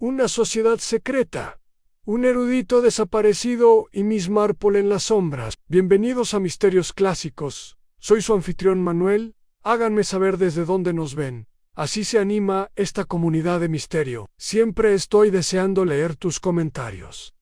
una sociedad secreta, un erudito desaparecido y Miss Marple en las sombras. Bienvenidos a Misterios Clásicos. Soy su anfitrión Manuel. Háganme saber desde dónde nos ven. Así se anima esta comunidad de misterio. Siempre estoy deseando leer tus comentarios.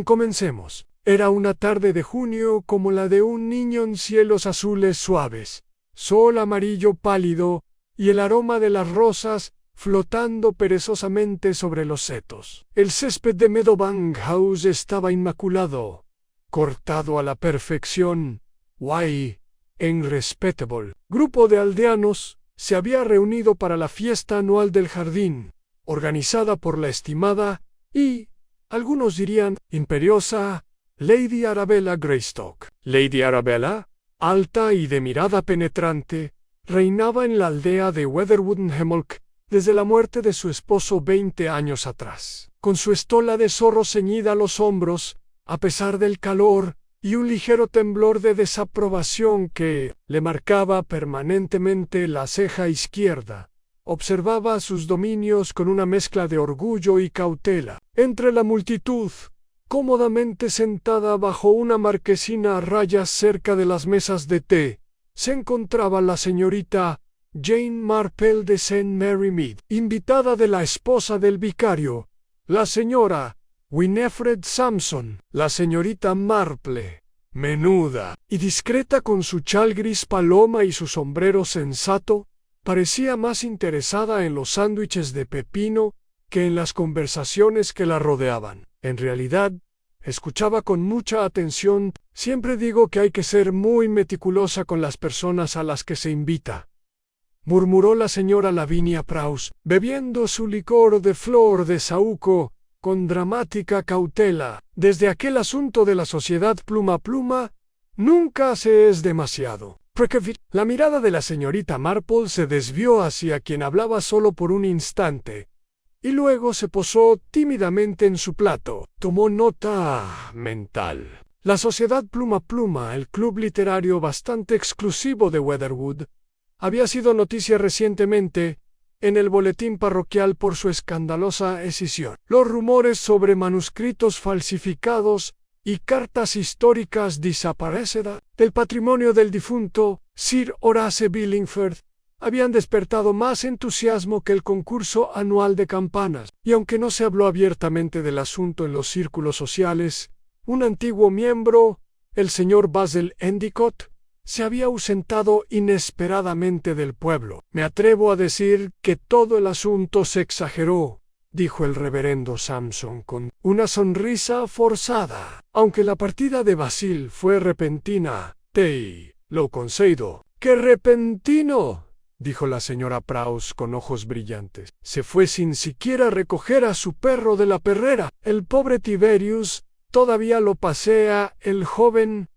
Comencemos. Era una tarde de junio como la de un niño en cielos azules suaves, sol amarillo pálido y el aroma de las rosas flotando perezosamente sobre los setos. El césped de Meadowbank House estaba inmaculado, cortado a la perfección. Guay, en respetable grupo de aldeanos se había reunido para la fiesta anual del jardín, organizada por la estimada y, algunos dirían, imperiosa, Lady Arabella Greystock. Lady Arabella, alta y de mirada penetrante, reinaba en la aldea de Weatherwood en Hemlock desde la muerte de su esposo 20 años atrás. Con su estola de zorro ceñida a los hombros, a pesar del calor y un ligero temblor de desaprobación que le marcaba permanentemente la ceja izquierda, observaba sus dominios con una mezcla de orgullo y cautela. Entre la multitud, cómodamente sentada bajo una marquesina a rayas cerca de las mesas de té, se encontraba la señorita Jane Marple de St. Mary Mead, invitada de la esposa del vicario, la señora Winifred Sampson. La señorita Marple, menuda y discreta con su chal gris paloma y su sombrero sensato, parecía más interesada en los sándwiches de pepino que en las conversaciones que la rodeaban. En realidad, escuchaba con mucha atención. Siempre digo que hay que ser muy meticulosa con las personas a las que se invita, murmuró la señora Lavinia Prowse, bebiendo su licor de flor de saúco con dramática cautela. Desde aquel asunto de la sociedad pluma a pluma, nunca se es demasiado precavido. La mirada de la señorita Marple se desvió hacia quien hablaba solo por un instante, y luego se posó tímidamente en su plato. Tomó nota mental. La sociedad pluma a pluma, el club literario bastante exclusivo de Weatherwood, había sido noticia recientemente en el boletín parroquial por su escandalosa escisión. Los rumores sobre manuscritos falsificados y cartas históricas desaparecidas del patrimonio del difunto Sir Horace Billingford habían despertado más entusiasmo que el concurso anual de campanas, y aunque no se habló abiertamente del asunto en los círculos sociales, un antiguo miembro, el señor Basil Endicott, se había ausentado inesperadamente del pueblo. Me atrevo a decir que todo el asunto se exageró, dijo el reverendo Sampson con una sonrisa forzada. Aunque la partida de Basil fue repentina, te lo concedo. ¡Qué repentino!, dijo la señora Prowse con ojos brillantes. Se fue sin siquiera recoger a su perro de la perrera. El pobre Tiberius todavía lo pasea el joven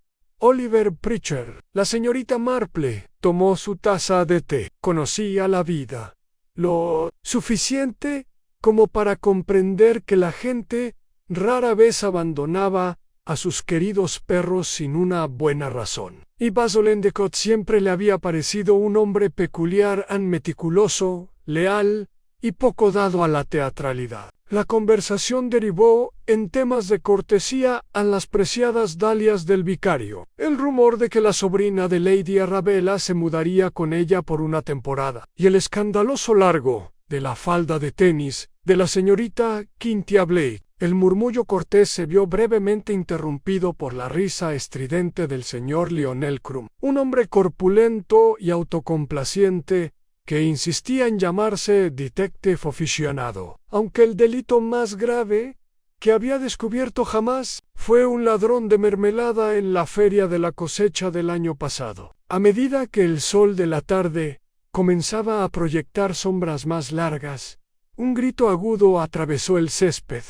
Oliver Pritchard. La señorita Marple tomó su taza de té. Conocía la vida lo suficiente como para comprender que la gente rara vez abandonaba a sus queridos perros sin una buena razón. Y Basil Endicott siempre le había parecido un hombre peculiar, meticuloso, leal y poco dado a la teatralidad. La conversación derivó en temas de cortesía a las preciadas dalias del vicario, el rumor de que la sobrina de Lady Arabella se mudaría con ella por una temporada, y el escandaloso largo de la falda de tenis de la señorita Cynthia Blake. El murmullo cortés se vio brevemente interrumpido por la risa estridente del señor Lionel Crumb, un hombre corpulento y autocomplaciente que insistía en llamarse detective aficionado, aunque el delito más grave que había descubierto jamás fue un ladrón de mermelada en la feria de la cosecha del año pasado. A medida que el sol de la tarde comenzaba a proyectar sombras más largas, un grito agudo atravesó el césped,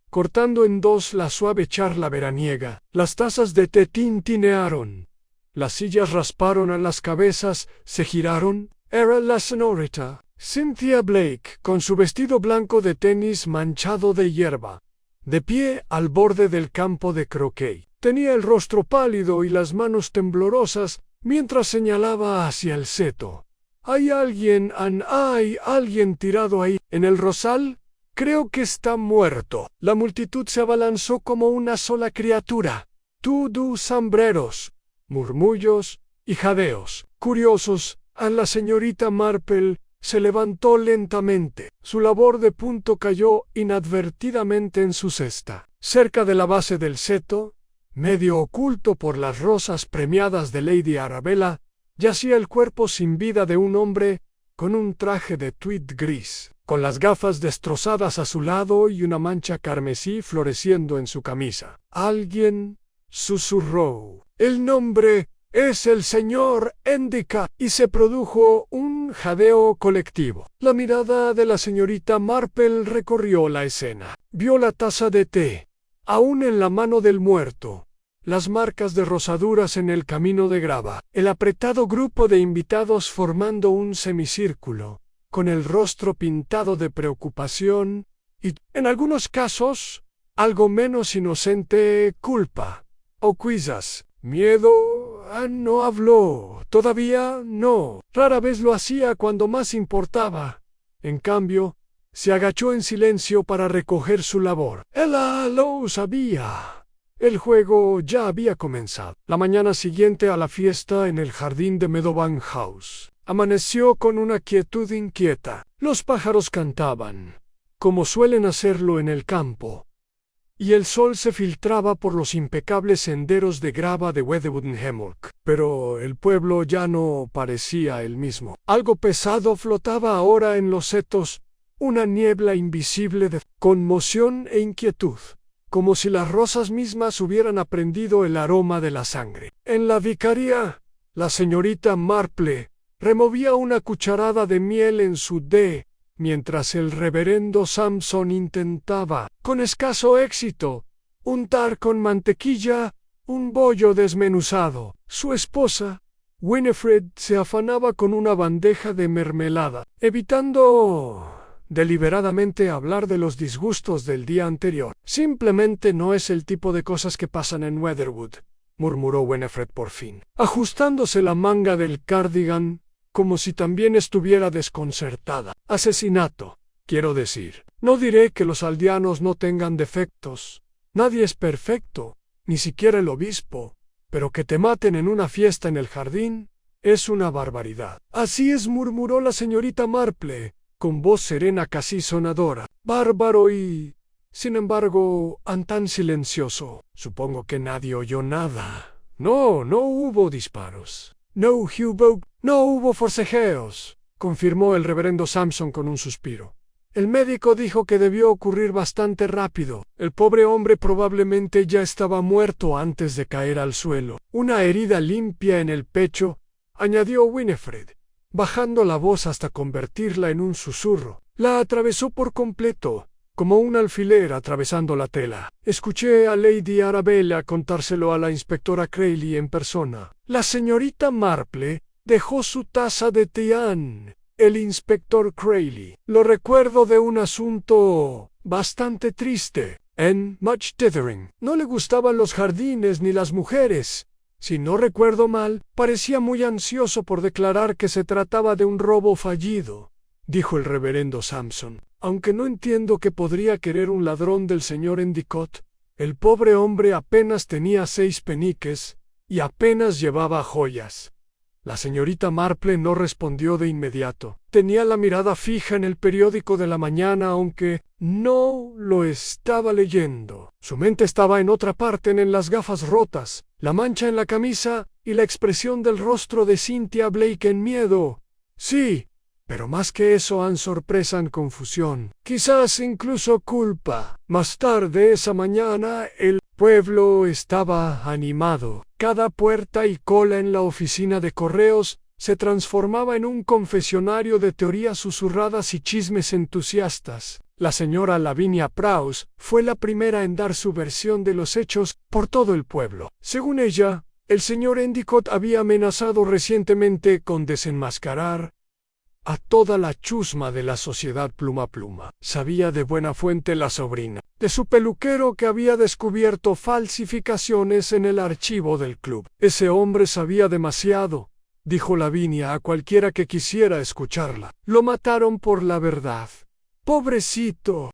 cortando en dos la suave charla veraniega. Las tazas de té tintinearon, las sillas rasparon a las cabezas, se giraron. Era la señorita Cynthia Blake, con su vestido blanco de tenis manchado de hierba, de pie al borde del campo de croquet. Tenía el rostro pálido y las manos temblorosas mientras señalaba hacia el seto. Hay alguien tirado ahí, en el rosal, Creo que está muerto. La multitud se abalanzó como una sola criatura. Sombreros, murmullos y jadeos. Curiosos, a la señorita Marple se levantó lentamente. Su labor de punto cayó inadvertidamente en su cesta. Cerca de la base del seto, medio oculto por las rosas premiadas de Lady Arabella, yacía el cuerpo sin vida de un hombre con un traje de tweed gris, con las gafas destrozadas a su lado y una mancha carmesí floreciendo en su camisa. Alguien susurró: «El nombre es el señor Endicott», y se produjo un jadeo colectivo. La mirada de la señorita Marple recorrió la escena. Vio la taza de té, aún en la mano del muerto, las marcas de rozaduras en el camino de grava, el apretado grupo de invitados formando un semicírculo, con el rostro pintado de preocupación y, en algunos casos, algo menos inocente, culpa, o quizás miedo. No habló, todavía no. Rara vez lo hacía cuando más importaba. En cambio, se agachó en silencio para recoger su labor. Ella lo sabía. El juego ya había comenzado. La mañana siguiente a la fiesta en el jardín de Meadowbank House, amaneció con una quietud inquieta. Los pájaros cantaban, como suelen hacerlo en el campo, y el sol se filtraba por los impecables senderos de grava de Weatherwood Hemlock. Pero el pueblo ya no parecía el mismo. Algo pesado flotaba ahora en los setos, una niebla invisible de conmoción e inquietud, como si las rosas mismas hubieran aprendido el aroma de la sangre. En la vicaría, la señorita Marple removía una cucharada de miel en su té, mientras el reverendo Sampson intentaba, con escaso éxito, untar con mantequilla un bollo desmenuzado. Su esposa, Winifred, se afanaba con una bandeja de mermelada, evitando deliberadamente hablar de los disgustos del día anterior. «Simplemente no es el tipo de cosas que pasan en Weatherwood», murmuró Winifred por fin, ajustándose la manga del cardigan, como si también estuviera desconcertada. «Asesinato, quiero decir. No diré que los aldeanos no tengan defectos. Nadie es perfecto, ni siquiera el obispo. Pero que te maten en una fiesta en el jardín es una barbaridad». «Así es», murmuró la señorita Marple, con voz serena casi sonadora. «Bárbaro y, sin embargo, tan silencioso. Supongo que nadie oyó nada». No hubo disparos. No hubo forcejeos», confirmó el reverendo Sampson con un suspiro. «El médico dijo que debió ocurrir bastante rápido. El pobre hombre probablemente ya estaba muerto antes de caer al suelo». «Una herida limpia en el pecho», añadió Winifred, bajando la voz hasta convertirla en un susurro. «La atravesó por completo, como un alfiler atravesando la tela. Escuché a Lady Arabella contárselo a la inspectora Crayley en persona». La señorita Marple dejó su taza de té. El inspector Crayley. «Lo recuerdo de un asunto bastante triste. En Much Dithering no le gustaban los jardines ni las mujeres. Si no recuerdo mal, parecía muy ansioso por declarar que se trataba de un robo fallido», dijo el reverendo Sampson. «Aunque no entiendo qué podría querer un ladrón del señor Endicott. El pobre hombre apenas tenía 6 peniques y apenas llevaba joyas». La señorita Marple no respondió de inmediato. Tenía la mirada fija en el periódico de la mañana, aunque no lo estaba leyendo. Su mente estaba en otra parte, en las gafas rotas, la mancha en la camisa y la expresión del rostro de Cynthia Blake en miedo. Sí, pero más que eso, sorpresa en confusión, quizás incluso culpa. Más tarde esa mañana el pueblo estaba animado. Cada puerta y cola en la oficina de correos se transformaba en un confesionario de teorías susurradas y chismes entusiastas. La señora Lavinia Prowse fue la primera en dar su versión de los hechos por todo el pueblo. Según ella, el señor Endicott había amenazado recientemente con desenmascarar a toda la chusma de la sociedad pluma pluma. Sabía de buena fuente la sobrina de su peluquero que había descubierto falsificaciones en el archivo del club. «Ese hombre sabía demasiado», dijo Lavinia a cualquiera que quisiera escucharla. «Lo mataron por la verdad. Pobrecito,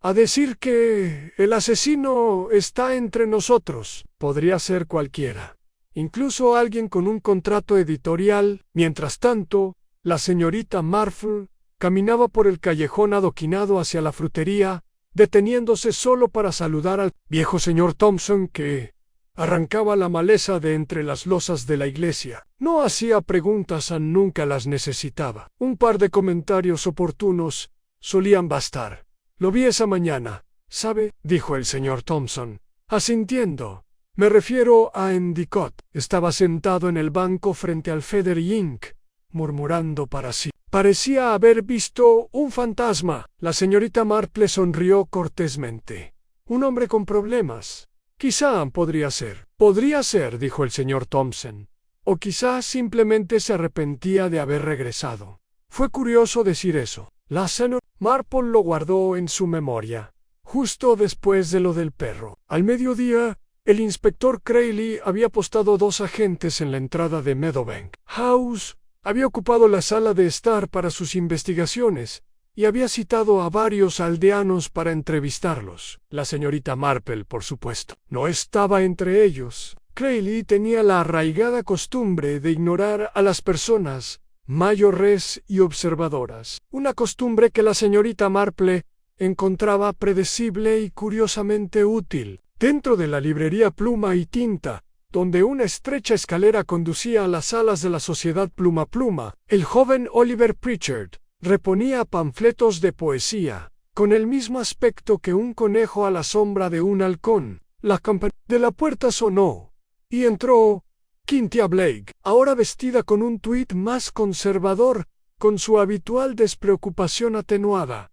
a decir que el asesino está entre nosotros. Podría ser cualquiera, incluso alguien con un contrato editorial. Mientras tanto, la señorita Marple caminaba por el callejón adoquinado hacia la frutería, deteniéndose solo para saludar al viejo señor Thompson que arrancaba la maleza de entre las losas de la iglesia. No hacía preguntas, nunca las necesitaba. Un par de comentarios oportunos solían bastar. Lo vi esa mañana, ¿sabe?, dijo el señor Thompson, asintiendo. Me refiero a Endicott. Estaba sentado en el banco frente al Feather Ink, murmurando para sí. Parecía haber visto un fantasma. La señorita Marple sonrió cortésmente. Un hombre con problemas. Quizá podría ser. Podría ser, dijo el señor Thompson. O quizá simplemente se arrepentía de haber regresado. Fue curioso decir eso. La señora Marple lo guardó en su memoria, justo después de lo del perro. Al mediodía, el inspector Crayley había postado 2 agentes en la entrada de Meadowbank House. Había ocupado la sala de estar para sus investigaciones y había citado a varios aldeanos para entrevistarlos. La señorita Marple, por supuesto, no estaba entre ellos. Crayley tenía la arraigada costumbre de ignorar a las personas mayores y observadoras, una costumbre que la señorita Marple encontraba predecible y curiosamente útil. Dentro de la librería Pluma y Tinta, donde una estrecha escalera conducía a las salas de la Sociedad Pluma Pluma, el joven Oliver Pritchard reponía panfletos de poesía, con el mismo aspecto que un conejo a la sombra de un halcón. La campana de la puerta sonó, y entró Cynthia Blake, ahora vestida con un tuit más conservador, con su habitual despreocupación atenuada.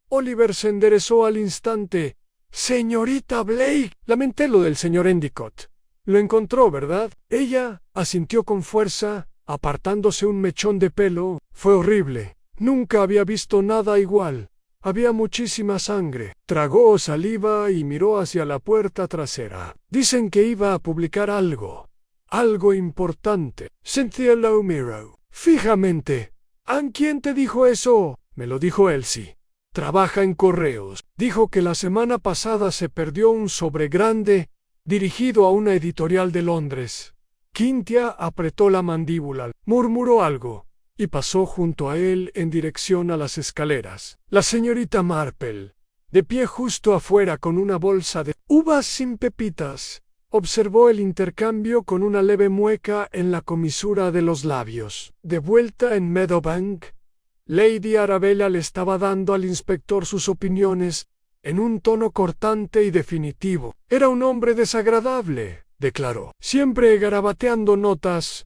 Oliver se enderezó al instante. «Señorita Blake», lamenté lo del señor Endicott. «Lo encontró, ¿verdad?». Ella asintió con fuerza, apartándose un mechón de pelo. «Fue horrible. Nunca había visto nada igual. Había muchísima sangre». Tragó saliva y miró hacia la puerta trasera. «Dicen que iba a publicar algo importante». Cynthia lo miró fijamente. «¿A quién te dijo eso?». «Me lo dijo Elsie. Trabaja en correos. Dijo que la semana pasada se perdió un sobre grande dirigido a una editorial de Londres». Cynthia apretó la mandíbula, murmuró algo, y pasó junto a él en dirección a las escaleras. La señorita Marple, de pie justo afuera con una bolsa de uvas sin pepitas, observó el intercambio con una leve mueca en la comisura de los labios. De vuelta en Meadowbank, Lady Arabella le estaba dando al inspector sus opiniones en un tono cortante y definitivo. «Era un hombre desagradable», declaró, «siempre garabateando notas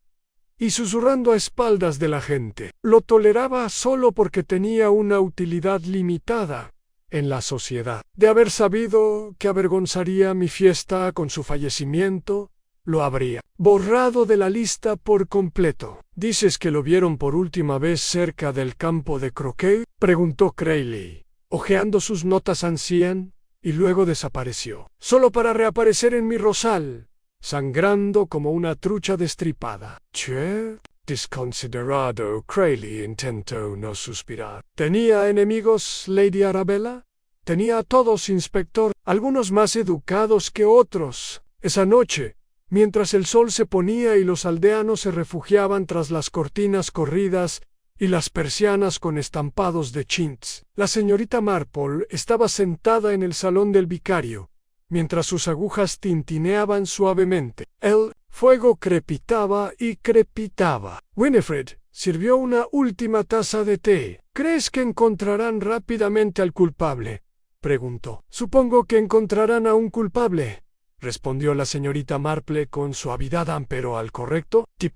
y susurrando a espaldas de la gente. Lo toleraba solo porque tenía una utilidad limitada en la sociedad. De haber sabido que avergonzaría mi fiesta con su fallecimiento, lo habría borrado de la lista por completo». «¿Dices que lo vieron por última vez cerca del campo de croquet?», preguntó Crayley, hojeando sus notas ancian, y luego desapareció, solo para reaparecer en mi rosal, sangrando como una trucha destripada. «Che, desconsiderado». Crayley intentó no suspirar. «¿Tenía enemigos, Lady Arabella?». «Tenía a todos, inspector, algunos más educados que otros». Esa noche, mientras el sol se ponía y los aldeanos se refugiaban tras las cortinas corridas y las persianas con estampados de chintz, la señorita Marple estaba sentada en el salón del vicario, mientras sus agujas tintineaban suavemente. El fuego crepitaba y crepitaba. Winifred sirvió una última taza de té. «¿Crees que encontrarán rápidamente al culpable?», preguntó. «Supongo que encontrarán a un culpable», respondió la señorita Marple con suavidad, pero al correcto tip.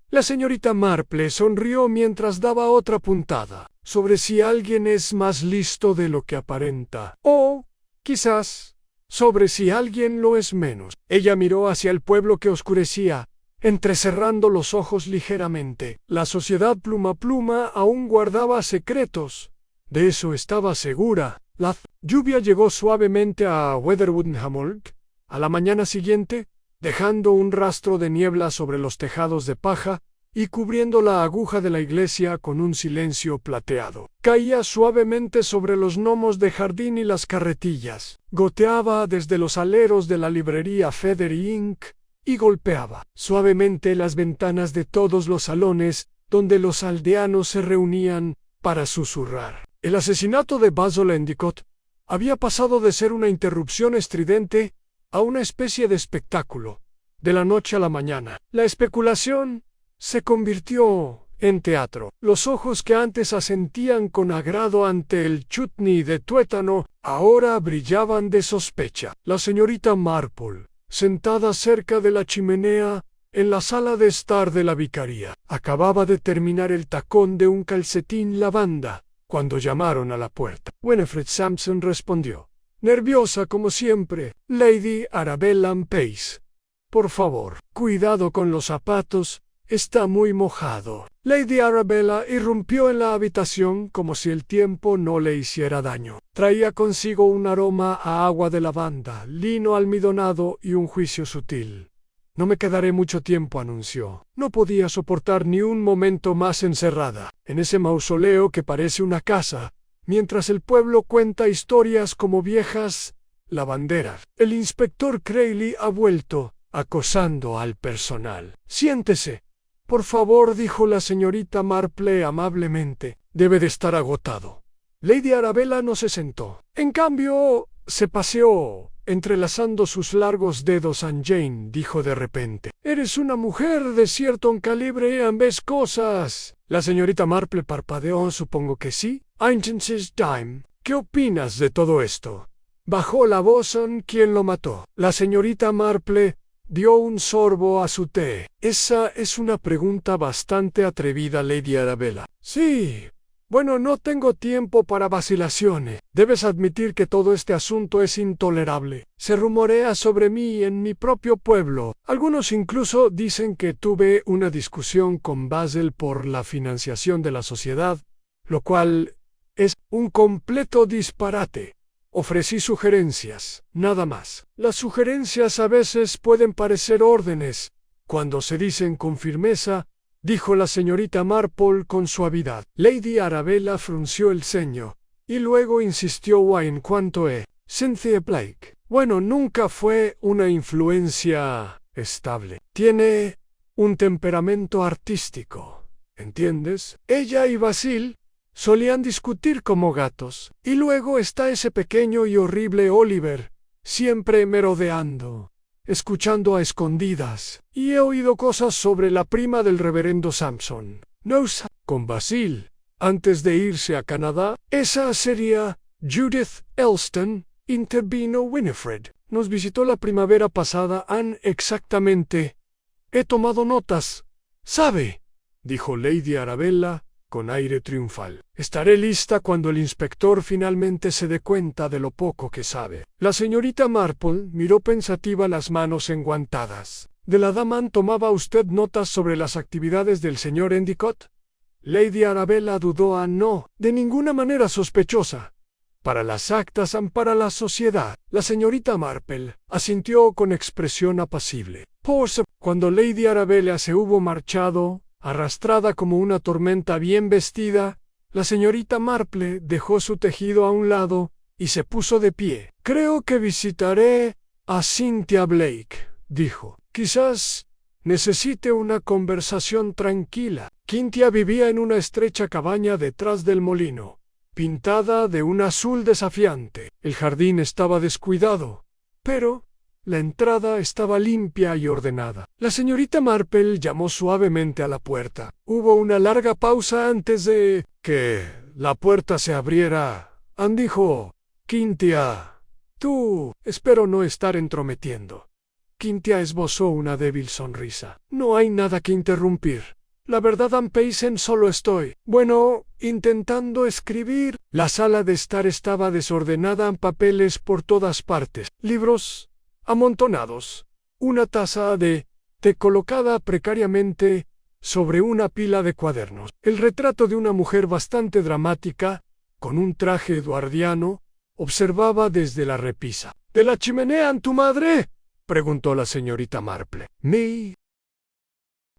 La señorita Marple sonrió mientras daba otra puntada. «Sobre si alguien es más listo de lo que aparenta. O, quizás, sobre si alguien lo es menos». Ella miró hacia el pueblo que oscurecía, entrecerrando los ojos ligeramente. La sociedad Pluma Pluma aún guardaba secretos. De eso estaba segura. La lluvia llegó suavemente a Weatherwood a la mañana siguiente, dejando un rastro de niebla sobre los tejados de paja y cubriendo la aguja de la iglesia con un silencio plateado. Caía suavemente sobre los gnomos de jardín y las carretillas, goteaba desde los aleros de la librería Feathery Inc. y golpeaba suavemente las ventanas de todos los salones donde los aldeanos se reunían para susurrar. El asesinato de Basil Endicott había pasado de ser una interrupción estridente a una especie de espectáculo, de la noche a la mañana. La especulación se convirtió en teatro. Los ojos que antes asentían con agrado ante el chutney de tuétano, ahora brillaban de sospecha. La señorita Marple, sentada cerca de la chimenea, en la sala de estar de la vicaría, acababa de terminar el tacón de un calcetín lavanda, cuando llamaron a la puerta. Winifred Sampson respondió, nerviosa como siempre. Lady Arabella Pace. Por favor, cuidado con los zapatos, está muy mojado. Lady Arabella irrumpió en la habitación como si el tiempo no le hiciera daño. Traía consigo un aroma a agua de lavanda, lino almidonado y un juicio sutil. No me quedaré mucho tiempo, anunció. No podía soportar ni un momento más encerrada en ese mausoleo que parece una casa, mientras el pueblo cuenta historias como viejas lavanderas. El inspector Crayley ha vuelto, acosando al personal. Siéntese. Por favor, dijo la señorita Marple amablemente. Debe de estar agotado. Lady Arabella no se sentó. En cambio, se paseó, entrelazando sus largos dedos. Aunt Jane dijo de repente, «Eres una mujer de cierto calibre y ambas cosas». La señorita Marple parpadeó. «Supongo que sí. Ancient time. ¿Qué opinas de todo esto?» Bajó la voz. «¿Quién lo mató?» La señorita Marple dio un sorbo a su té. «Esa es una pregunta bastante atrevida, Lady Arabella». «Sí. Bueno, no tengo tiempo para vacilaciones. Debes admitir que todo este asunto es intolerable. Se rumorea sobre mí en mi propio pueblo. Algunos incluso dicen que tuve una discusión con Basil por la financiación de la sociedad, lo cual es un completo disparate. Ofrecí sugerencias, nada más. Las sugerencias a veces pueden parecer órdenes, cuando se dicen con firmeza, dijo la señorita Marple con suavidad. Lady Arabella frunció el ceño, y luego insistió en cuanto a Cynthia Blake. Bueno, nunca fue una influencia estable. Tiene un temperamento artístico, ¿entiendes? Ella y Basil solían discutir como gatos. Y luego está ese pequeño y horrible Oliver, siempre merodeando, escuchando a escondidas. Y he oído cosas sobre la prima del reverendo Sampson. No con Basil, antes de irse a Canadá. Esa sería Judith Elston, intervino Winifred. Nos visitó la primavera pasada. Exactamente. He tomado notas. ¿Sabe?, dijo Lady Arabella con aire triunfal. Estaré lista cuando el inspector finalmente se dé cuenta de lo poco que sabe. La señorita Marple miró pensativa las manos enguantadas. ¿De la dama tomaba usted notas sobre las actividades del señor Endicott? Lady Arabella dudó. No, de ninguna manera sospechosa. Para las actas, para la sociedad. La señorita Marple asintió con expresión apacible. Pues, cuando Lady Arabella se hubo marchado, arrastrada como una tormenta bien vestida, la señorita Marple dejó su tejido a un lado y se puso de pie. Creo que visitaré a Cynthia Blake, dijo. Quizás necesite una conversación tranquila. Cynthia vivía en una estrecha cabaña detrás del molino, pintada de un azul desafiante. El jardín estaba descuidado, pero la entrada estaba limpia y ordenada. La señorita Marple llamó suavemente a la puerta. Hubo una larga pausa antes de que la puerta se abriera. Dijo Cynthia, tú, espero no estar entrometiendo. Cynthia esbozó una débil sonrisa. No hay nada que interrumpir. La verdad, Payson, solo estoy, bueno, intentando escribir. La sala de estar estaba desordenada, papeles por todas partes, libros amontonados, una taza de té colocada precariamente sobre una pila de cuadernos. El retrato de una mujer bastante dramática, con un traje eduardiano, observaba desde la repisa. ¿De la chimenea, tu madre?, preguntó la señorita Marple.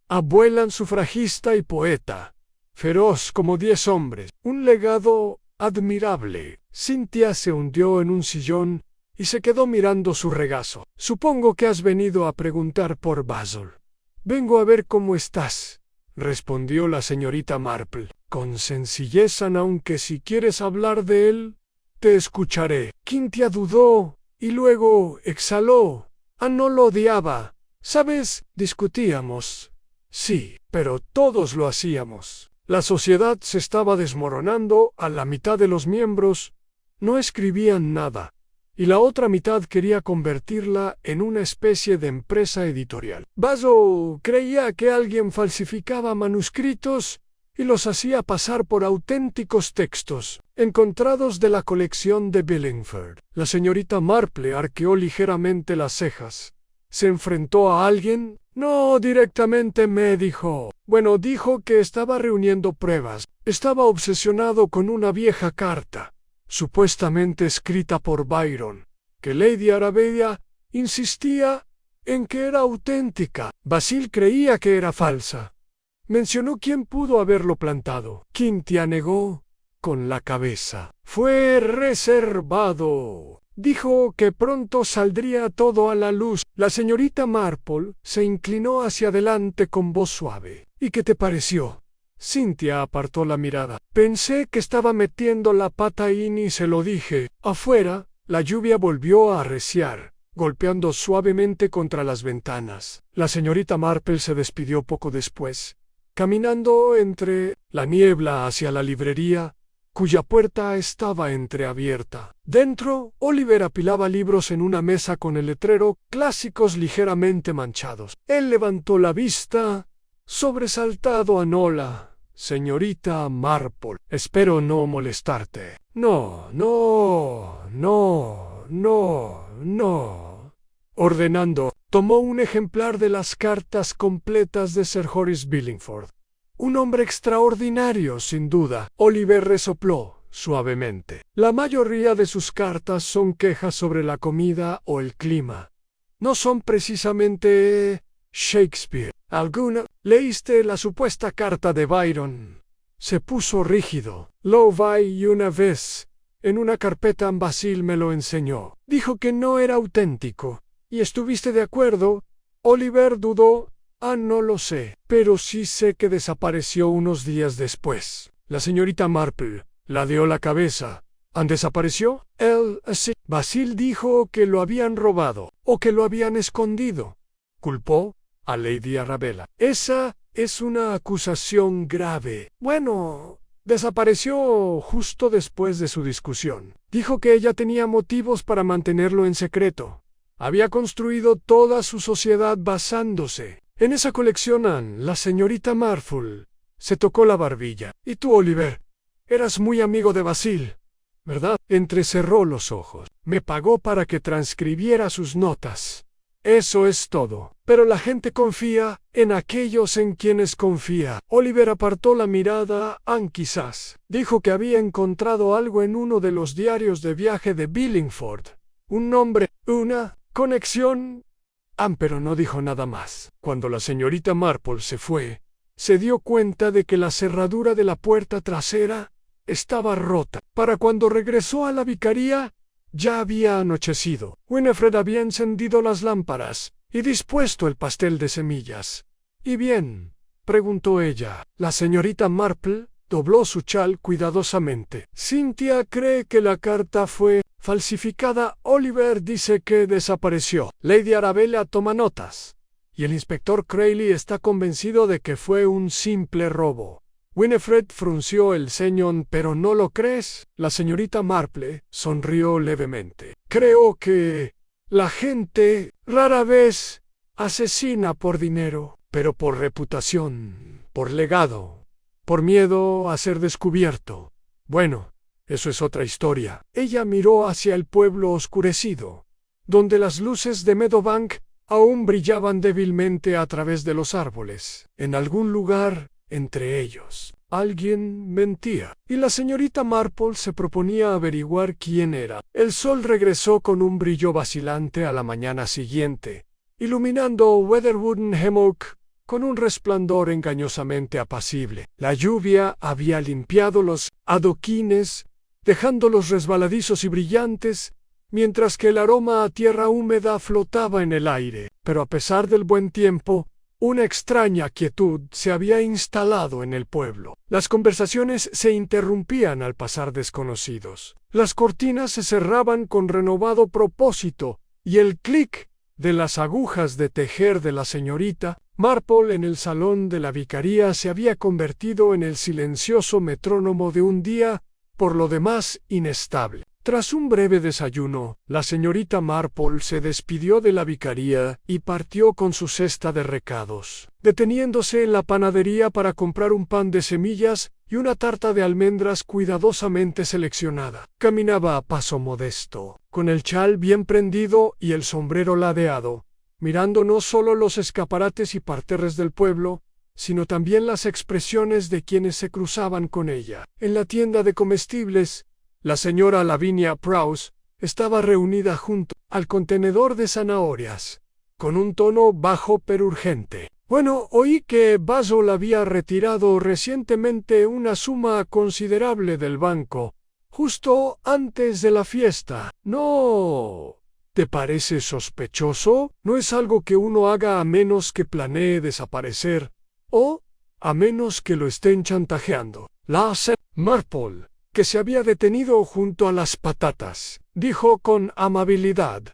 abuela sufragista y poeta, feroz como 10 hombres, un legado admirable. Cynthia se hundió en un sillón y se quedó mirando su regazo. Supongo que has venido a preguntar por Basil. Vengo a ver cómo estás, respondió la señorita Marple, con sencillez, aunque si quieres hablar de él, te escucharé. Cynthia dudó y luego exhaló. No lo odiaba. ¿Sabes? Discutíamos. Sí, pero todos lo hacíamos. La sociedad se estaba desmoronando, a la mitad de los miembros no escribían nada, y la otra mitad quería convertirla en una especie de empresa editorial. Basil creía que alguien falsificaba manuscritos y los hacía pasar por auténticos textos, encontrados de la colección de Billingford. La señorita Marple arqueó ligeramente las cejas. ¿Se enfrentó a alguien? No directamente, me dijo. Bueno, dijo que estaba reuniendo pruebas. Estaba obsesionado con una vieja carta, supuestamente escrita por Byron, que Lady Arabella insistía en que era auténtica. Basil creía que era falsa. Mencionó quién pudo haberlo plantado. Cynthia negó con la cabeza. Fue reservado. Dijo que pronto saldría todo a la luz. La señorita Marple se inclinó hacia adelante con voz suave. ¿Y qué te pareció? Cynthia apartó la mirada. Pensé que estaba metiendo la pata y ni se lo dije. Afuera, la lluvia volvió a arreciar, golpeando suavemente contra las ventanas. La señorita Marple se despidió poco después, caminando entre la niebla hacia la librería, cuya puerta estaba entreabierta. Dentro, Oliver apilaba libros en una mesa con el letrero «Clásicos ligeramente manchados». Él levantó la vista, sobresaltado. «Hola, señorita Marple. Espero no molestarte». No, ordenando, tomó un ejemplar de las cartas completas de Sir Horace Billingford. Un hombre extraordinario, sin duda. Oliver resopló suavemente. La mayoría de sus cartas son quejas sobre la comida o el clima. No son precisamente Shakespeare. ¿Alguna? ¿Leíste la supuesta carta de Byron? Se puso rígido. Lo vi una vez. En una carpeta Basil me lo enseñó. Dijo que no era auténtico. ¿Y estuviste de acuerdo? Oliver dudó. No lo sé, pero sí sé que desapareció unos días después. La señorita Marple ladeó la cabeza. ¿Desapareció? Sí. Basil dijo que lo habían robado, o que lo habían escondido. Culpó a Lady Arabella. Esa es una acusación grave. Bueno, desapareció justo después de su discusión. Dijo que ella tenía motivos para mantenerlo en secreto. Había construido toda su sociedad basándose en esa colección. La señorita Marple se tocó la barbilla. ¿Y tú, Oliver? Eras muy amigo de Basil, ¿verdad? Entrecerró los ojos. Me pagó para que transcribiera sus notas. Eso es todo. Pero la gente confía en aquellos en quienes confía. Oliver apartó la mirada. Quizás. Dijo que había encontrado algo en uno de los diarios de viaje de Billingford. Un nombre, una conexión. Pero no dijo nada más. Cuando la señorita Marple se fue, se dio cuenta de que la cerradura de la puerta trasera estaba rota. Para cuando regresó a la vicaría, ya había anochecido. Winifred había encendido las lámparas y dispuesto el pastel de semillas. ¿Y bien?, preguntó ella. La señorita Marple dobló su chal cuidadosamente. Cynthia cree que la carta fue falsificada. Oliver dice que desapareció. Lady Arabella toma notas. Y el inspector Crayley está convencido de que fue un simple robo. Winifred frunció el ceño. ¿Pero no lo crees? La señorita Marple sonrió levemente. Creo que la gente rara vez asesina por dinero, pero por reputación, por legado, por miedo a ser descubierto. Bueno, eso es otra historia. Ella miró hacia el pueblo oscurecido, donde las luces de Meadowbank aún brillaban débilmente a través de los árboles. En algún lugar entre ellos, alguien mentía, y la señorita Marple se proponía averiguar quién era. El sol regresó con un brillo vacilante a la mañana siguiente, iluminando Weatherwood Hemlock con un resplandor engañosamente apacible. La lluvia había limpiado los adoquines, dejándolos resbaladizos y brillantes, mientras que el aroma a tierra húmeda flotaba en el aire. Pero a pesar del buen tiempo, una extraña quietud se había instalado en el pueblo. Las conversaciones se interrumpían al pasar desconocidos. Las cortinas se cerraban con renovado propósito, y el clic de las agujas de tejer de la señorita Marple en el salón de la vicaría se había convertido en el silencioso metrónomo de un día, por lo demás inestable. Tras un breve desayuno, la señorita Marple se despidió de la vicaría y partió con su cesta de recados, deteniéndose en la panadería para comprar un pan de semillas y una tarta de almendras cuidadosamente seleccionada. Caminaba a paso modesto, con el chal bien prendido y el sombrero ladeado, mirando no solo los escaparates y parterres del pueblo, sino también las expresiones de quienes se cruzaban con ella. En la tienda de comestibles, la señora Lavinia Prowse estaba reunida junto al contenedor de zanahorias, con un tono bajo pero urgente. Bueno, oí que Basil había retirado recientemente una suma considerable del banco, justo antes de la fiesta. ¿No te parece sospechoso? No es algo que uno haga a menos que planee desaparecer, o a menos que lo estén chantajeando. La señora Marple, que se había detenido junto a las patatas, dijo con amabilidad.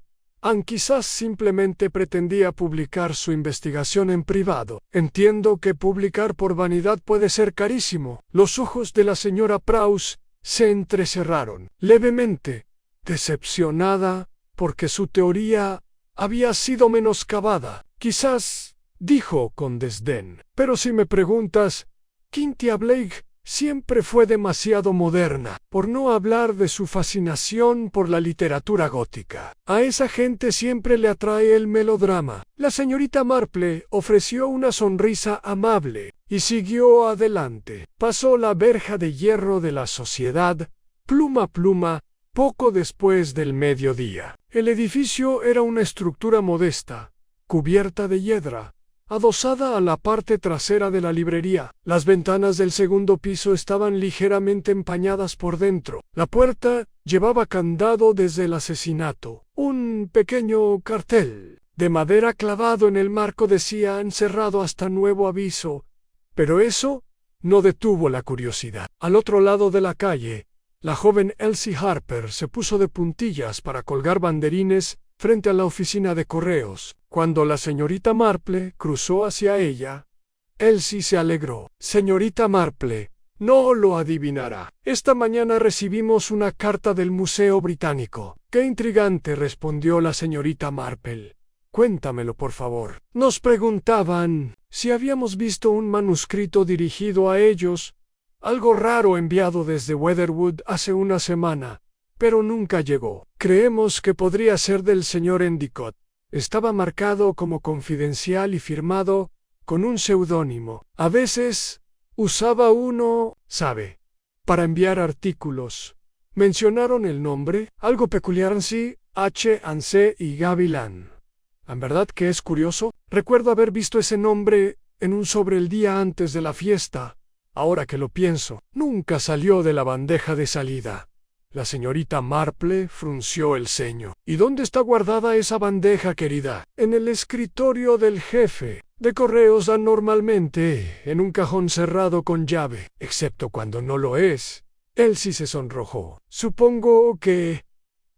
Quizás simplemente pretendía publicar su investigación en privado. Entiendo que publicar por vanidad puede ser carísimo. Los ojos de la señora Prowse se entrecerraron levemente, decepcionada porque su teoría había sido menoscabada. Quizás, dijo con desdén. Pero si me preguntas, Cynthia Blake siempre fue demasiado moderna, por no hablar de su fascinación por la literatura gótica. A esa gente siempre le atrae el melodrama. La señorita Marple ofreció una sonrisa amable y siguió adelante. Pasó la verja de hierro de la sociedad, pluma a pluma, poco después del mediodía. El edificio era una estructura modesta, cubierta de hiedra, adosada a la parte trasera de la librería. Las ventanas del segundo piso estaban ligeramente empañadas por dentro. La puerta llevaba candado desde el asesinato. Un pequeño cartel de madera clavado en el marco decía encerrado hasta nuevo aviso, pero eso no detuvo la curiosidad. Al otro lado de la calle, la joven Elsie Harper se puso de puntillas para colgar banderines frente a la oficina de correos. Cuando la señorita Marple cruzó hacia ella, Elsie se alegró. Señorita Marple, no lo adivinará. Esta mañana recibimos una carta del Museo Británico. ¡Qué intrigante!, respondió la señorita Marple. Cuéntamelo, por favor. Nos preguntaban si habíamos visto un manuscrito dirigido a ellos, algo raro enviado desde Weatherwood hace una semana, pero nunca llegó. Creemos que podría ser del señor Endicott. Estaba marcado como confidencial y firmado con un seudónimo. A veces usaba uno, ¿sabe?, para enviar artículos. Mencionaron el nombre, algo peculiar, sí, H&C y Gavilán. ¿En verdad que es curioso? Recuerdo haber visto ese nombre en un sobre el día antes de la fiesta. Ahora que lo pienso, nunca salió de la bandeja de salida. La señorita Marple frunció el ceño. ¿Y dónde está guardada esa bandeja, querida? En el escritorio del jefe de correos, normalmente en un cajón cerrado con llave, excepto cuando no lo es. Elsie se sonrojó. Supongo que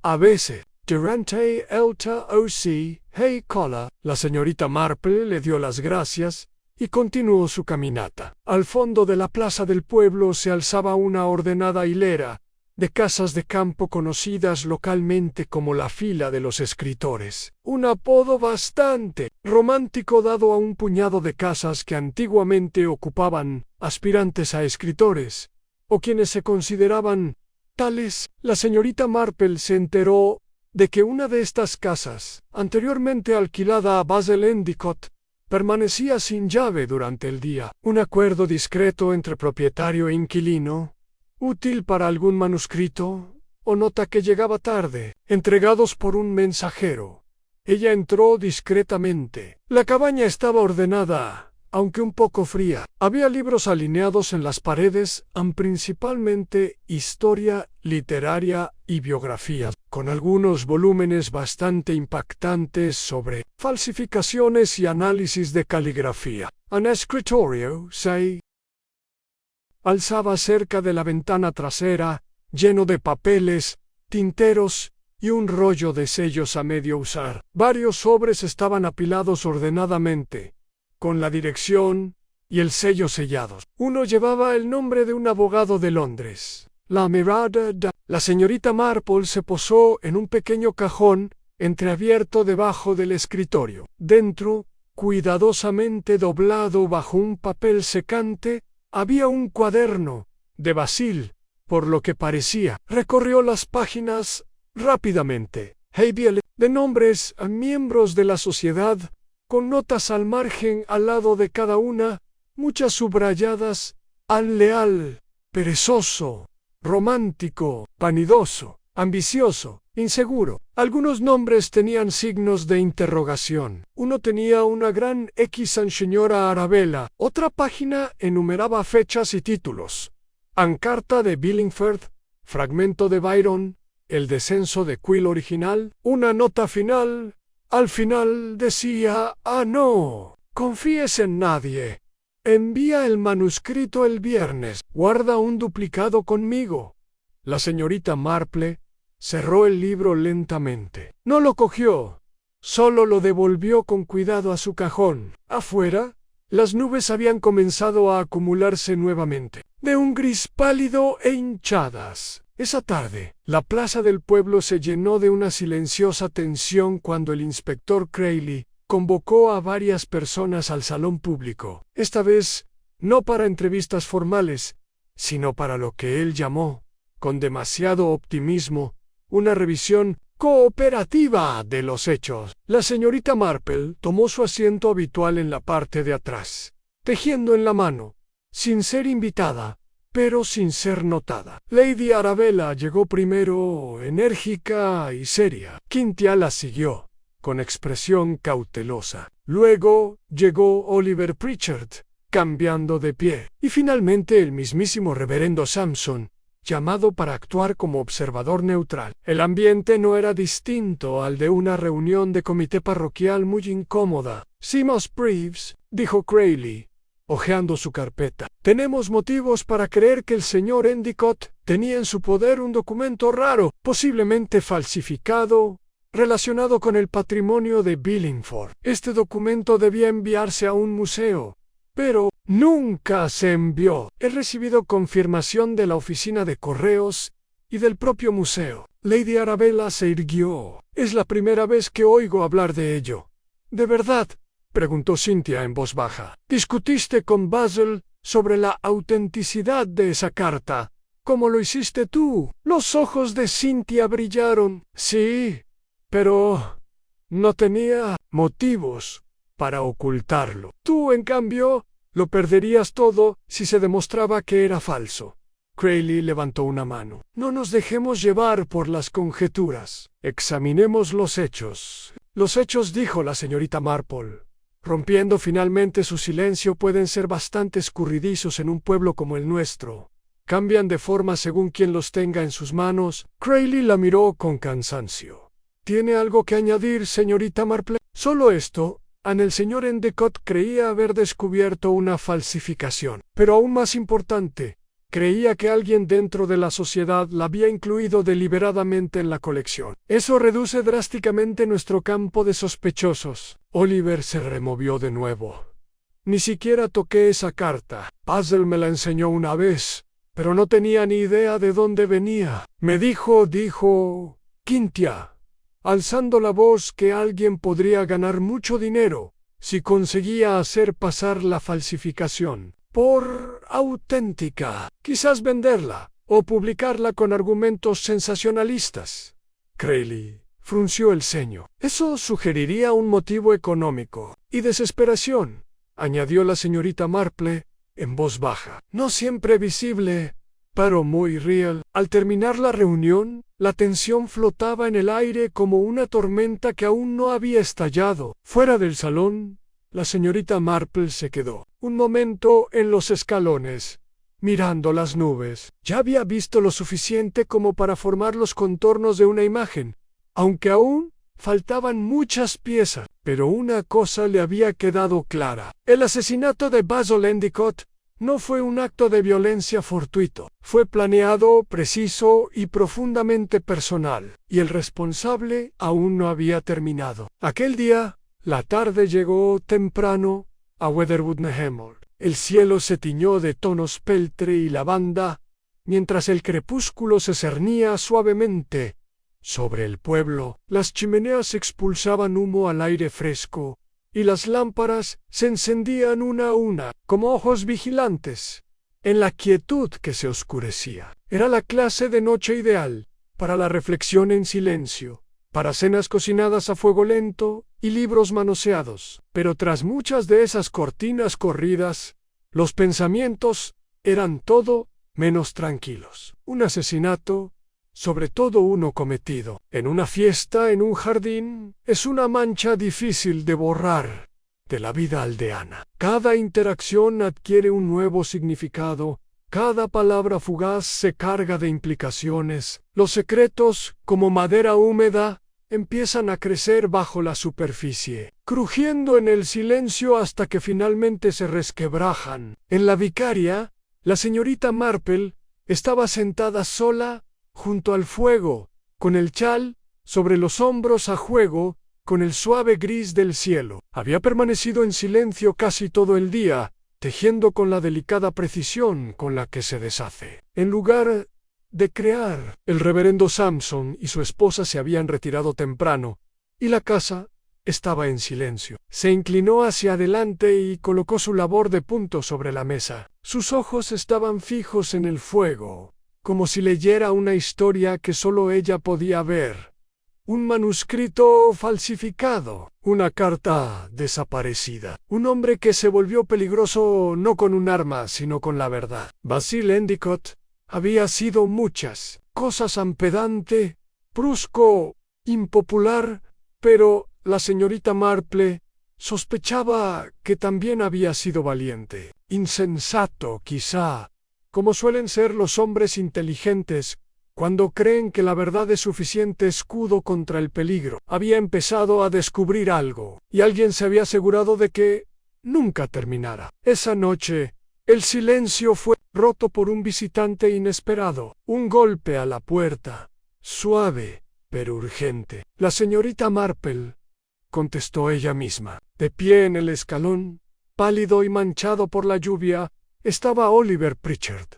a veces. Durante Elta O.C. Hey Cola. La señorita Marple le dio las gracias y continuó su caminata. Al fondo de la plaza del pueblo se alzaba una ordenada hilera de casas de campo conocidas localmente como la fila de los escritores, un apodo bastante romántico dado a un puñado de casas que antiguamente ocupaban aspirantes a escritores, o quienes se consideraban tales. La señorita Marple se enteró de que una de estas casas, anteriormente alquilada a Basil Endicott, permanecía sin llave durante el día. Un acuerdo discreto entre propietario e inquilino, útil para algún manuscrito o nota que llegaba tarde, entregados por un mensajero. Ella entró discretamente. La cabaña estaba ordenada aunque un poco fría. Había libros alineados en las paredes, principalmente historia, literaria y biografías, con algunos volúmenes bastante impactantes sobre falsificaciones y análisis de caligrafía. Un escritorio se alzaba cerca de la ventana trasera, lleno de papeles, tinteros y un rollo de sellos a medio usar. Varios sobres estaban apilados ordenadamente, con la dirección y el sello sellados. Uno llevaba el nombre de un abogado de Londres. La mirada de la señorita Marple se posó en un pequeño cajón entreabierto debajo del escritorio. Dentro, cuidadosamente doblado bajo un papel secante, había un cuaderno de Basil, por lo que parecía. Recorrió las páginas rápidamente. De nombres a miembros de la sociedad, con notas al margen al lado de cada una, muchas subrayadas: al leal, perezoso, romántico, vanidoso, ambicioso, inseguro. Algunos nombres tenían signos de interrogación. Uno tenía una gran X en señora Arabella. Otra página enumeraba fechas y títulos. Carta de Billingford, fragmento de Byron, el descenso de Quill original. Una nota final. Al final decía: no confíes en nadie. Envía el manuscrito el viernes. Guarda un duplicado conmigo. La señorita Marple cerró el libro lentamente. No lo cogió, solo lo devolvió con cuidado a su cajón. Afuera, las nubes habían comenzado a acumularse nuevamente, de un gris pálido e hinchadas. Esa tarde, la plaza del pueblo se llenó de una silenciosa tensión cuando el inspector Crayley convocó a varias personas al salón público. Esta vez, no para entrevistas formales, sino para lo que él llamó, con demasiado optimismo, una revisión cooperativa de los hechos. La señorita Marple tomó su asiento habitual en la parte de atrás, tejiendo en la mano, sin ser invitada, pero sin ser notada. Lady Arabella llegó primero, enérgica y seria. Cynthia la siguió, con expresión cautelosa. Luego llegó Oliver Pritchard, cambiando de pie. Y finalmente el mismísimo reverendo Sampson, llamado para actuar como observador neutral. El ambiente no era distinto al de una reunión de comité parroquial muy incómoda. Seamus Preeves, dijo Crayley, hojeando su carpeta. Tenemos motivos para creer que el señor Endicott tenía en su poder un documento raro, posiblemente falsificado, relacionado con el patrimonio de Billingford. Este documento debía enviarse a un museo, pero nunca se envió. He recibido confirmación de la oficina de correos y del propio museo. Lady Arabella se irguió. Es la primera vez que oigo hablar de ello. ¿De verdad?, preguntó Cynthia en voz baja. ¿Discutiste con Basil sobre la autenticidad de esa carta, como lo hiciste tú? Los ojos de Cynthia brillaron. Sí, pero no tenía motivos para ocultarlo. Tú, en cambio, lo perderías todo si se demostraba que era falso. Crayley levantó una mano. No nos dejemos llevar por las conjeturas. Examinemos los hechos. Los hechos, dijo la señorita Marple, rompiendo finalmente su silencio, pueden ser bastante escurridizos en un pueblo como el nuestro. Cambian de forma según quien los tenga en sus manos. Crayley la miró con cansancio. ¿Tiene algo que añadir, señorita Marple? Solo esto. El señor Endicott creía haber descubierto una falsificación, pero aún más importante, creía que alguien dentro de la sociedad la había incluido deliberadamente en la colección. Eso reduce drásticamente nuestro campo de sospechosos. Oliver se removió de nuevo. Ni siquiera toqué esa carta. Basil me la enseñó una vez, pero no tenía ni idea de dónde venía. Me dijo Cynthia, alzando la voz, que alguien podría ganar mucho dinero si conseguía hacer pasar la falsificación por auténtica, quizás venderla o publicarla con argumentos sensacionalistas. Crayley frunció el ceño. Eso sugeriría un motivo económico y desesperación, añadió la señorita Marple en voz baja. No siempre visible, pero muy real. Al terminar la reunión, la tensión flotaba en el aire como una tormenta que aún no había estallado. Fuera del salón, la señorita Marple se quedó un momento en los escalones, mirando las nubes. Ya había visto lo suficiente como para formar los contornos de una imagen, aunque aún faltaban muchas piezas, pero una cosa le había quedado clara. El asesinato de Basil Endicott no fue un acto de violencia fortuito. Fue planeado, preciso y profundamente personal, y el responsable aún no había terminado. Aquel día, la tarde llegó temprano a Weatherwood-Nehemel. El cielo se tiñó de tonos peltre y lavanda, mientras el crepúsculo se cernía suavemente sobre el pueblo. Las chimeneas expulsaban humo al aire fresco, y las lámparas se encendían una a una, como ojos vigilantes, en la quietud que se oscurecía. Era la clase de noche ideal para la reflexión en silencio, para cenas cocinadas a fuego lento y libros manoseados. Pero tras muchas de esas cortinas corridas, los pensamientos eran todo menos tranquilos. Un asesinato, sobre todo uno cometido en una fiesta en un jardín, es una mancha difícil de borrar de la vida aldeana. Cada interacción adquiere un nuevo significado, cada palabra fugaz se carga de implicaciones. Los secretos, como madera húmeda, empiezan a crecer bajo la superficie, crujiendo en el silencio hasta que finalmente se resquebrajan. En la vicaria, la señorita Marple estaba sentada sola junto al fuego, con el chal sobre los hombros a juego con el suave gris del cielo. Había permanecido en silencio casi todo el día, tejiendo con la delicada precisión con la que se deshace. En lugar de crear, el reverendo Sampson y su esposa se habían retirado temprano, y la casa estaba en silencio. Se inclinó hacia adelante y colocó su labor de punto sobre la mesa. Sus ojos estaban fijos en el fuego, como si leyera una historia que solo ella podía ver. Un manuscrito falsificado, una carta desaparecida, un hombre que se volvió peligroso no con un arma, sino con la verdad. Basil Endicott había sido muchas cosas: pedante, brusco, impopular, pero la señorita Marple sospechaba que también había sido valiente, insensato quizá, como suelen ser los hombres inteligentes cuando creen que la verdad es suficiente escudo contra el peligro. Había empezado a descubrir algo, y alguien se había asegurado de que nunca terminara. Esa noche, el silencio fue roto por un visitante inesperado, un golpe a la puerta, suave pero urgente. La señorita Marple, contestó ella misma. De pie en el escalón, pálido y manchado por la lluvia, estaba Oliver Pritchard.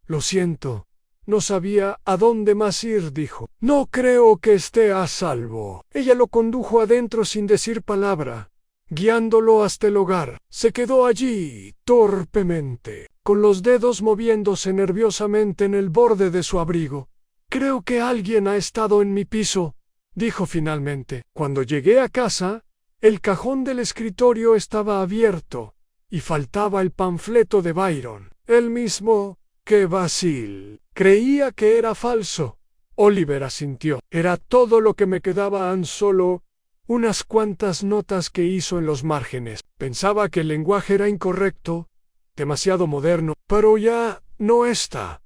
Lo siento, no sabía a dónde más ir, dijo. No creo que esté a salvo. Ella lo condujo adentro sin decir palabra, guiándolo hasta el hogar. Se quedó allí, torpemente, con los dedos moviéndose nerviosamente en el borde de su abrigo. Creo que alguien ha estado en mi piso, dijo finalmente. Cuando llegué a casa, el cajón del escritorio estaba abierto, y faltaba el panfleto de Byron, el mismo que Basil creía que era falso. Oliver asintió. Era todo lo que me quedaba, solo unas cuantas notas que hizo en los márgenes. Pensaba que el lenguaje era incorrecto, demasiado moderno, pero ya no está.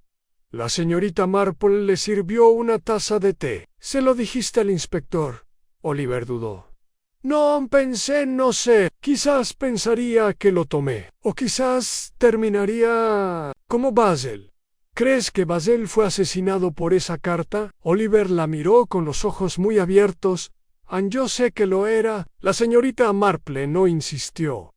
La señorita Marple le sirvió una taza de té. ¿Se lo dijiste al inspector? Oliver dudó. No pensé, no sé. Quizás pensaría que lo tomé. O quizás terminaría como Basil. ¿Crees que Basil fue asesinado por esa carta? Oliver la miró con los ojos muy abiertos. Yo sé que lo era. La señorita Marple no insistió.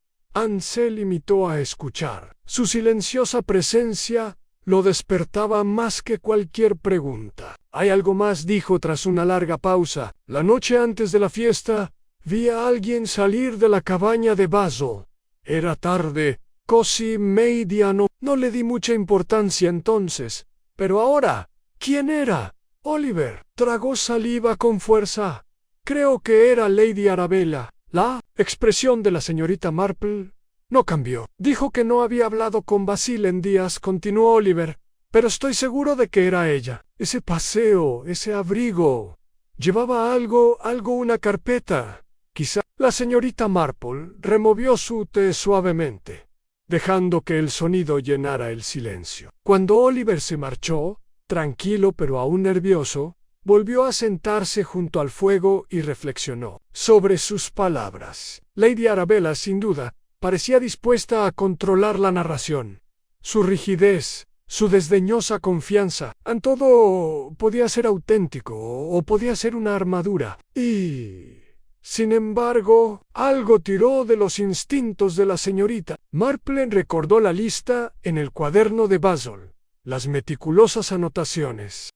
Se limitó a escuchar. Su silenciosa presencia lo despertaba más que cualquier pregunta. Hay algo más, dijo tras una larga pausa. La noche antes de la fiesta, vi a alguien salir de la cabaña de Basil. Era tarde, casi mediano. No le di mucha importancia entonces. Pero ahora, ¿quién era? Oliver tragó saliva con fuerza. Creo que era Lady Arabella. La expresión de la señorita Marple no cambió. Dijo que no había hablado con Basil en días, continuó Oliver, pero estoy seguro de que era ella. Ese paseo, ese abrigo. Llevaba algo, una carpeta. Quizá. La señorita Marple removió su té suavemente. dejando que el sonido llenara el silencio. Cuando Oliver se marchó, tranquilo pero aún nervioso, volvió a sentarse junto al fuego y reflexionó sobre sus palabras. Lady Arabella, sin duda, parecía dispuesta a controlar la narración. Su rigidez, su desdeñosa confianza, en todo podía ser auténtico o podía ser una armadura. Y, sin embargo, algo tiró de los instintos de la señorita. Marple recordó la lista en el cuaderno de Basil, las meticulosas anotaciones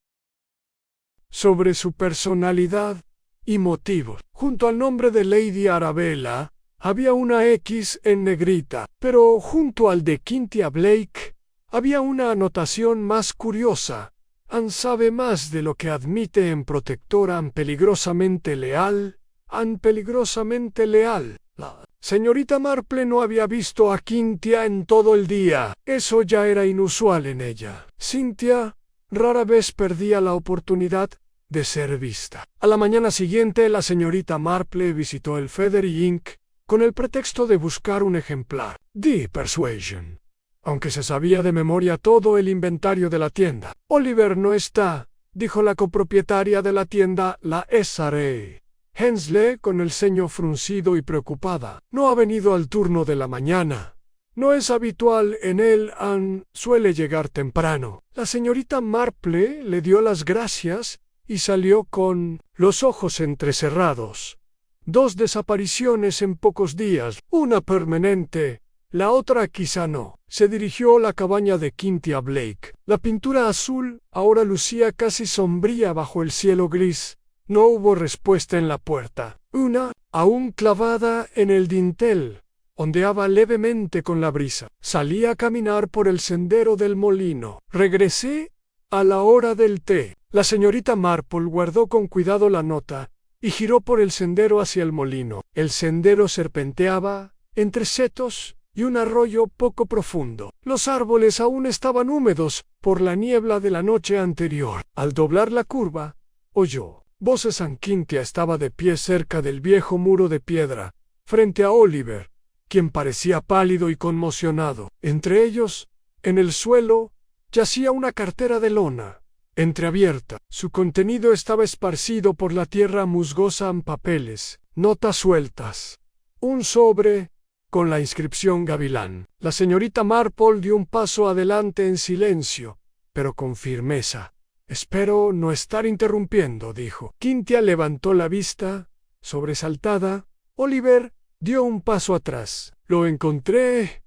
sobre su personalidad y motivos. Junto al nombre de Lady Arabella había una X en negrita, pero junto al de Cynthia Blake había una anotación más curiosa. Ann sabe más de lo que admite en protectora peligrosamente leal. Ann peligrosamente leal. La señorita Marple no había visto a Cynthia en todo el día. Eso ya era inusual en ella. Cynthia rara vez perdía la oportunidad de ser vista. A la mañana siguiente, la señorita Marple visitó el Feathery Inn con el pretexto de buscar un ejemplar de Persuasion, aunque se sabía de memoria todo el inventario de la tienda. Oliver no está, dijo la copropietaria de la tienda, la S.R.A. Hensley, con el ceño fruncido y preocupada. No ha venido al turno de la mañana. No es habitual en él, Ann suele llegar temprano. La señorita Marple le dio las gracias y salió con los ojos entrecerrados. 2 desapariciones en pocos días, una permanente, la otra quizá no. Se dirigió a la cabaña de Cynthia Blake. La pintura azul ahora lucía casi sombría bajo el cielo gris. No hubo respuesta en la puerta. Una, aún clavada en el dintel, ondeaba levemente con la brisa. Salí a caminar por el sendero del molino. Regresé a la hora del té. La señorita Marple guardó con cuidado la nota y giró por el sendero hacia el molino. El sendero serpenteaba entre setos y un arroyo poco profundo. Los árboles aún estaban húmedos por la niebla de la noche anterior. Al doblar la curva, oyó voces. Ann Cynthia estaba de pie cerca del viejo muro de piedra, frente a Oliver, quien parecía pálido y conmocionado. Entre ellos, en el suelo, yacía una cartera de lona, entreabierta. Su contenido estaba esparcido por la tierra musgosa en papeles, notas sueltas, un sobre con la inscripción Gavilán. La señorita Marple dio un paso adelante en silencio, pero con firmeza. «Espero no estar interrumpiendo», dijo. Cynthia levantó la vista, sobresaltada. Oliver dio un paso atrás. «Lo encontré»,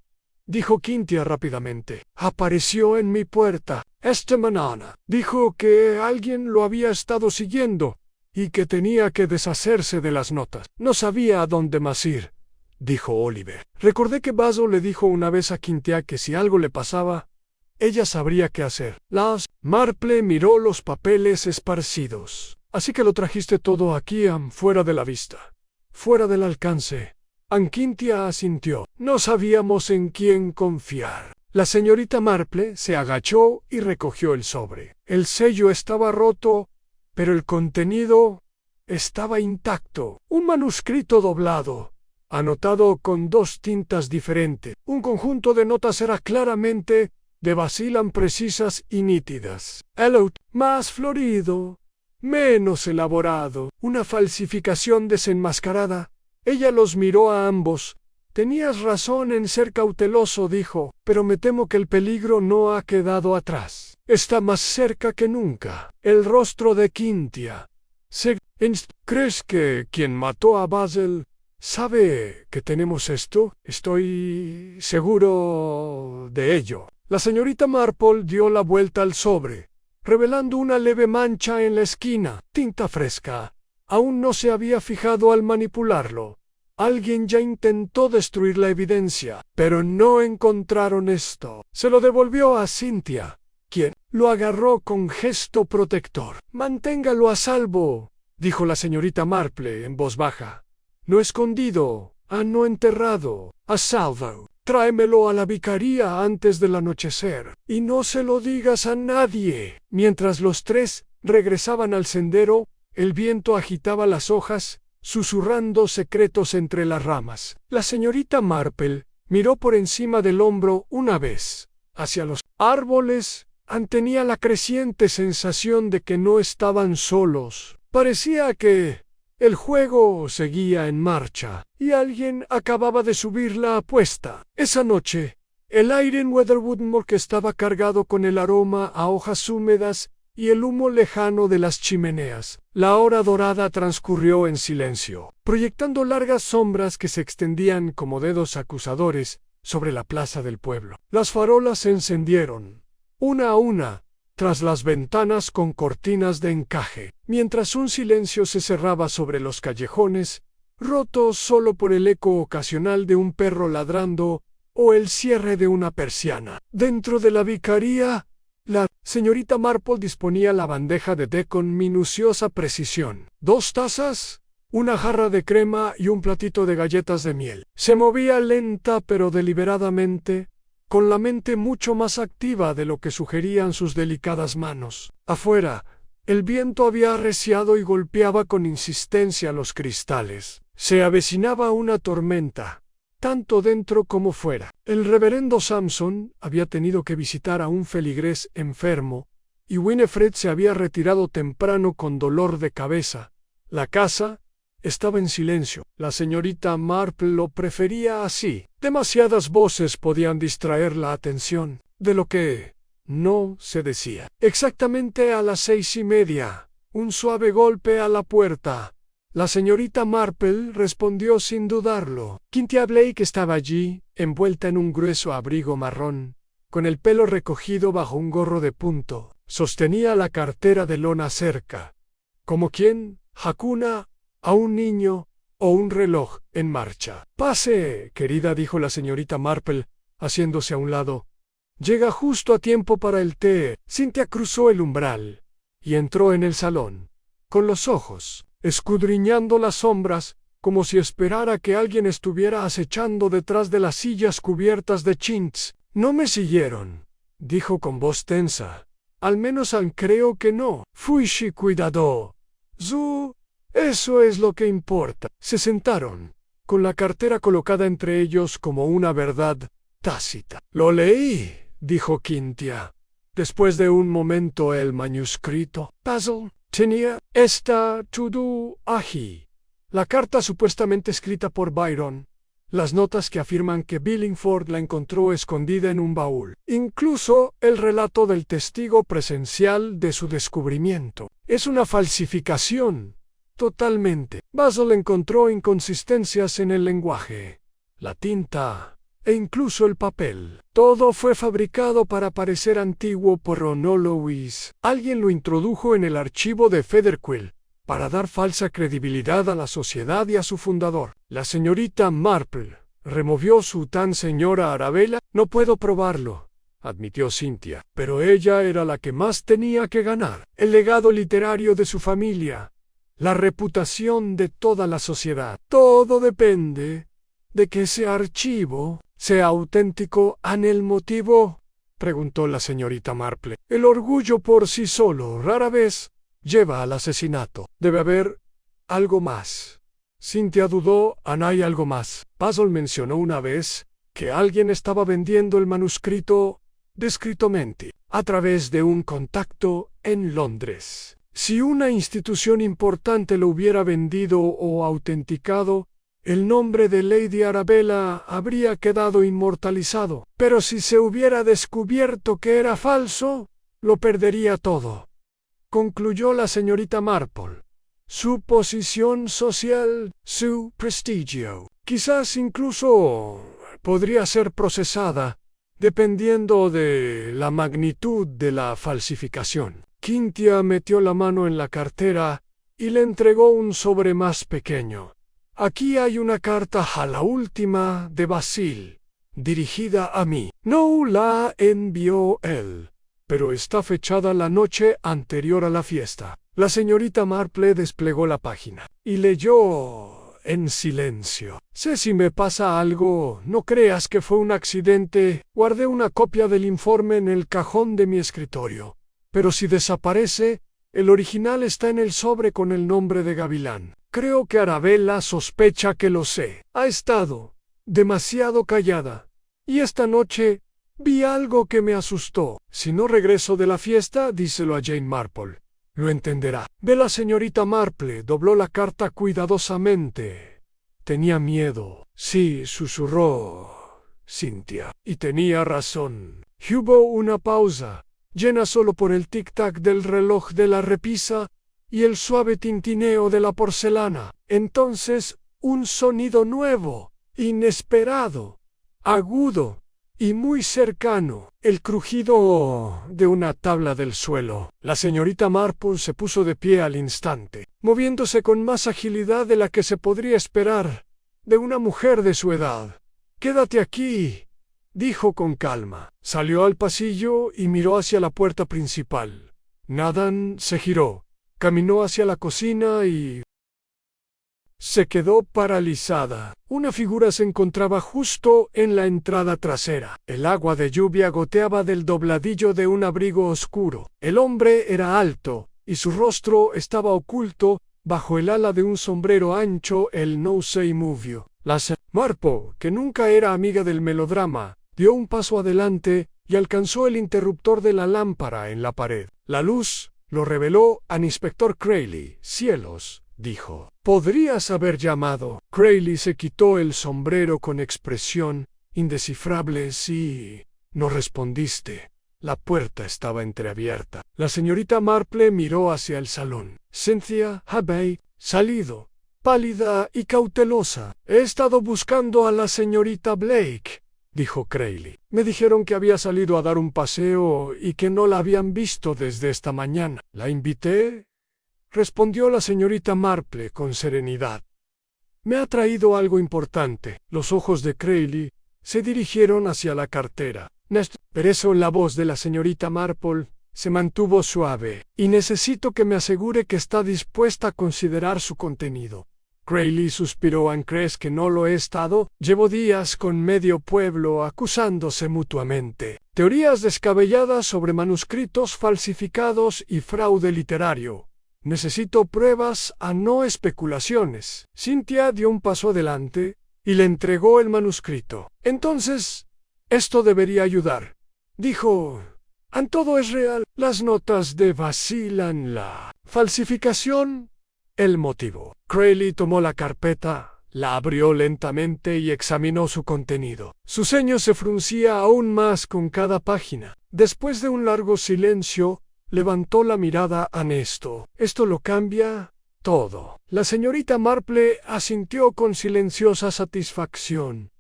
dijo Cynthia rápidamente. «Apareció en mi puerta esta mañana. Dijo que alguien lo había estado siguiendo y que tenía que deshacerse de las notas. No sabía a dónde más ir», dijo Oliver. «Recordé que Basil le dijo una vez a Cynthia que si algo le pasaba, ella sabría qué hacer». Marple miró los papeles esparcidos. «Así que lo trajiste todo aquí, fuera de la vista, fuera del alcance». Ann Cynthia asintió. «No sabíamos en quién confiar». La señorita Marple se agachó y recogió el sobre. El sello estaba roto, pero el contenido estaba intacto. Un manuscrito doblado, anotado con 2 tintas diferentes. Un conjunto de notas era claramente de Basil, precisas y nítidas. El más florido, menos elaborado. Una falsificación desenmascarada. Ella los miró a ambos. «Tenías razón en ser cauteloso», dijo, «pero me temo que el peligro no ha quedado atrás. Está más cerca que nunca». El rostro de Cynthia. «¿Crees que quien mató a Basil sabe que tenemos esto?» «Estoy seguro de ello». La señorita Marple dio la vuelta al sobre, revelando una leve mancha en la esquina. Tinta fresca. Aún no se había fijado al manipularlo. Alguien ya intentó destruir la evidencia, pero no encontraron esto. Se lo devolvió a Cynthia, quien lo agarró con gesto protector. «Manténgalo a salvo», dijo la señorita Marple en voz baja. «No escondido, no enterrado, a salvo. Tráemelo a la vicaría antes del anochecer, y no se lo digas a nadie». Mientras los 3 regresaban al sendero, el viento agitaba las hojas, susurrando secretos entre las ramas. La señorita Marple Miró por encima del hombro una vez hacia los árboles. Tenía la creciente sensación de que no estaban solos. Parecía que el juego seguía en marcha, y alguien acababa de subir la apuesta. Esa noche, el aire en Weatherwoodmore estaba cargado con el aroma a hojas húmedas y el humo lejano de las chimeneas. La hora dorada transcurrió en silencio, proyectando largas sombras que se extendían como dedos acusadores sobre la plaza del pueblo. Las farolas se encendieron, una a una, tras las ventanas con cortinas de encaje, mientras un silencio se cerraba sobre los callejones, roto solo por el eco ocasional de un perro ladrando o el cierre de una persiana. Dentro de la vicaría, la señorita Marple disponía la bandeja de té con minuciosa precisión. 2 tazas, una jarra de crema y un platito de galletas de miel. Se movía lenta pero deliberadamente, con la mente mucho más activa de lo que sugerían sus delicadas manos. Afuera, el viento había arreciado y golpeaba con insistencia los cristales. Se avecinaba una tormenta, tanto dentro como fuera. El reverendo Sampson había tenido que visitar a un feligrés enfermo, y Winifred se había retirado temprano con dolor de cabeza. La casa estaba en silencio. La señorita Marple lo prefería así. Demasiadas voces podían distraer la atención de lo que no se decía. Exactamente a las 6:30, un suave golpe a la puerta. La señorita Marple respondió sin dudarlo. Cynthia Blake estaba allí, envuelta en un grueso abrigo marrón, con el pelo recogido bajo un gorro de punto. Sostenía la cartera de lona cerca, como quien jacuna a un niño o un reloj en marcha. «Pase, querida», dijo la señorita Marple, haciéndose a un lado. «Llega justo a tiempo para el té». Cynthia cruzó el umbral y entró en el salón, con los ojos escudriñando las sombras, como si esperara que alguien estuviera acechando detrás de las sillas cubiertas de chintz. «No me siguieron», dijo con voz tensa. «Al menos creo que no». «Fuishi cuidado. Zu. Eso es lo que importa». Se sentaron, con la cartera colocada entre ellos como una verdad tácita. «Lo leí», dijo Cynthia. Después de un momento el manuscrito. Basil tenía esta to-do allí. La carta supuestamente escrita por Byron. Las notas que afirman que Billingford la encontró escondida en un baúl. Incluso el relato del testigo presencial de su descubrimiento. Es una falsificación. Totalmente. Basil encontró inconsistencias en el lenguaje, la tinta e incluso el papel. Todo fue fabricado para parecer antiguo por Louis. Alguien lo introdujo en el archivo de Featherquill para dar falsa credibilidad a la sociedad y a su fundador. La señorita Marple removió su tan señora Arabella. «No puedo probarlo», admitió Cynthia, «pero ella era la que más tenía que ganar. El legado literario de su familia, la reputación de toda la sociedad. Todo depende de que ese archivo sea auténtico». «¿En el motivo?», preguntó la señorita Marple. «El orgullo por sí solo rara vez lleva al asesinato. Debe haber algo más». Cynthia dudó. «¿Hay algo más?». Basil mencionó una vez que alguien estaba vendiendo el manuscrito discretamente a través de un contacto en Londres. Si una institución importante lo hubiera vendido o autenticado, el nombre de Lady Arabella habría quedado inmortalizado. Pero si se hubiera descubierto que era falso, lo perdería todo, concluyó la señorita Marple. Su posición social, su prestigio. Quizás incluso podría ser procesada, dependiendo de la magnitud de la falsificación. Cynthia metió la mano en la cartera y le entregó un sobre más pequeño. «Aquí hay una carta a la última de Basil, dirigida a mí. No la envió él, pero está fechada la noche anterior a la fiesta». La señorita Marple desplegó la página y leyó en silencio. «Sé si me pasa algo, no creas que fue un accidente. Guardé una copia del informe en el cajón de mi escritorio. Pero si desaparece, el original está en el sobre con el nombre de Gavilán. Creo que Arabella sospecha que lo sé. Ha estado demasiado callada. Y esta noche vi algo que me asustó. Si no regreso de la fiesta, díselo a Jane Marple. Lo entenderá. Ve, la señorita Marple dobló la carta cuidadosamente. Tenía miedo. Sí, susurró Cynthia. Y tenía razón. Hubo una pausa, llena solo por el tic-tac del reloj de la repisa y el suave tintineo de la porcelana. Entonces, un sonido nuevo, inesperado, agudo y muy cercano, el crujido de una tabla del suelo. La señorita Marple se puso de pie al instante, moviéndose con más agilidad de la que se podría esperar de una mujer de su edad. «Quédate aquí», dijo con calma. Salió al pasillo y miró hacia la puerta principal. Nathan se giró, caminó hacia la cocina y se quedó paralizada. Una figura se encontraba justo en la entrada trasera. El agua de lluvia goteaba del dobladillo de un abrigo oscuro. El hombre era alto, y su rostro estaba oculto bajo el ala de un sombrero ancho, el no se movió. La señorita Marple, que nunca era amiga del melodrama, dio un paso adelante y alcanzó el interruptor de la lámpara en la pared. La luz lo reveló al inspector Crayley. «Cielos», dijo. «Podrías haber llamado». Crayley se quitó el sombrero con expresión indescifrable. «Sí, no respondiste. La puerta estaba entreabierta». La señorita Marple miró hacia el salón. Cynthia había salido, pálida y cautelosa. «He estado buscando a la señorita Blake», dijo Crayley. «Me dijeron que había salido a dar un paseo y que no la habían visto desde esta mañana». «La invité», respondió la señorita Marple con serenidad. «Me ha traído algo importante». Los ojos de Crayley se dirigieron hacia la cartera. Pero eso, la voz de la señorita Marple se mantuvo suave. «Y necesito que me asegure que está dispuesta a considerar su contenido». Crayley suspiró. «¿Crees que no lo he estado? Llevo días con medio pueblo acusándose mutuamente. Teorías descabelladas sobre manuscritos falsificados y fraude literario. Necesito pruebas, no especulaciones». Cynthia dio un paso adelante y le entregó el manuscrito. «Entonces, esto debería ayudar», dijo. «Todo es real. Las notas de vacilan la falsificación, el motivo». Crayley tomó la carpeta, la abrió lentamente y examinó su contenido. Su ceño se fruncía aún más con cada página. Después de un largo silencio, levantó la mirada a Néstor. «Esto lo cambia todo». La señorita Marple asintió con silenciosa satisfacción.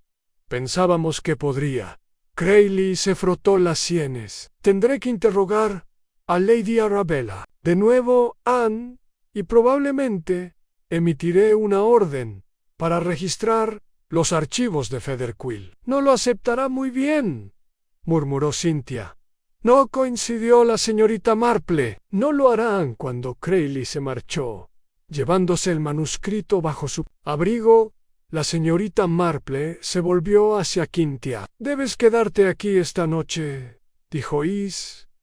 «Pensábamos que podría». Crayley se frotó las sienes. «Tendré que interrogar a Lady Arabella de nuevo, Anne, y probablemente emitiré una orden para registrar los archivos de Fetherquill». «No lo aceptará muy bien», murmuró Cynthia. «No», coincidió la señorita Marple. «No lo harán». Cuando Crayley se marchó, llevándose el manuscrito bajo su abrigo, la señorita Marple se volvió hacia Cynthia. «Debes quedarte aquí esta noche», dijo.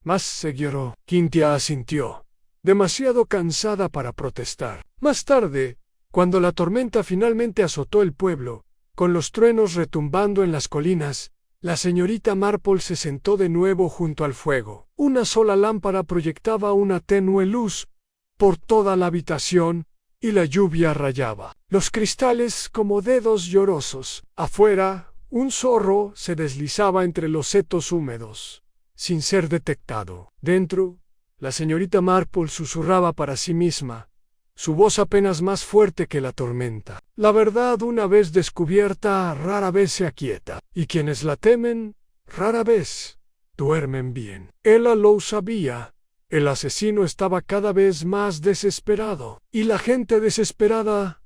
Más se lloró. Cynthia asintió, demasiado cansada para protestar. Más tarde, cuando la tormenta finalmente azotó el pueblo, con los truenos retumbando en las colinas, la señorita Marple se sentó de nuevo junto al fuego. Una sola lámpara proyectaba una tenue luz por toda la habitación y la lluvia rayaba los cristales como dedos llorosos. Afuera, un zorro se deslizaba entre los setos húmedos, sin ser detectado. Dentro, la señorita Marple susurraba para sí misma, su voz apenas más fuerte que la tormenta. «La verdad, una vez descubierta, rara vez se aquieta, y quienes la temen, rara vez duermen bien». Ella lo sabía. El asesino estaba cada vez más desesperado, y la gente desesperada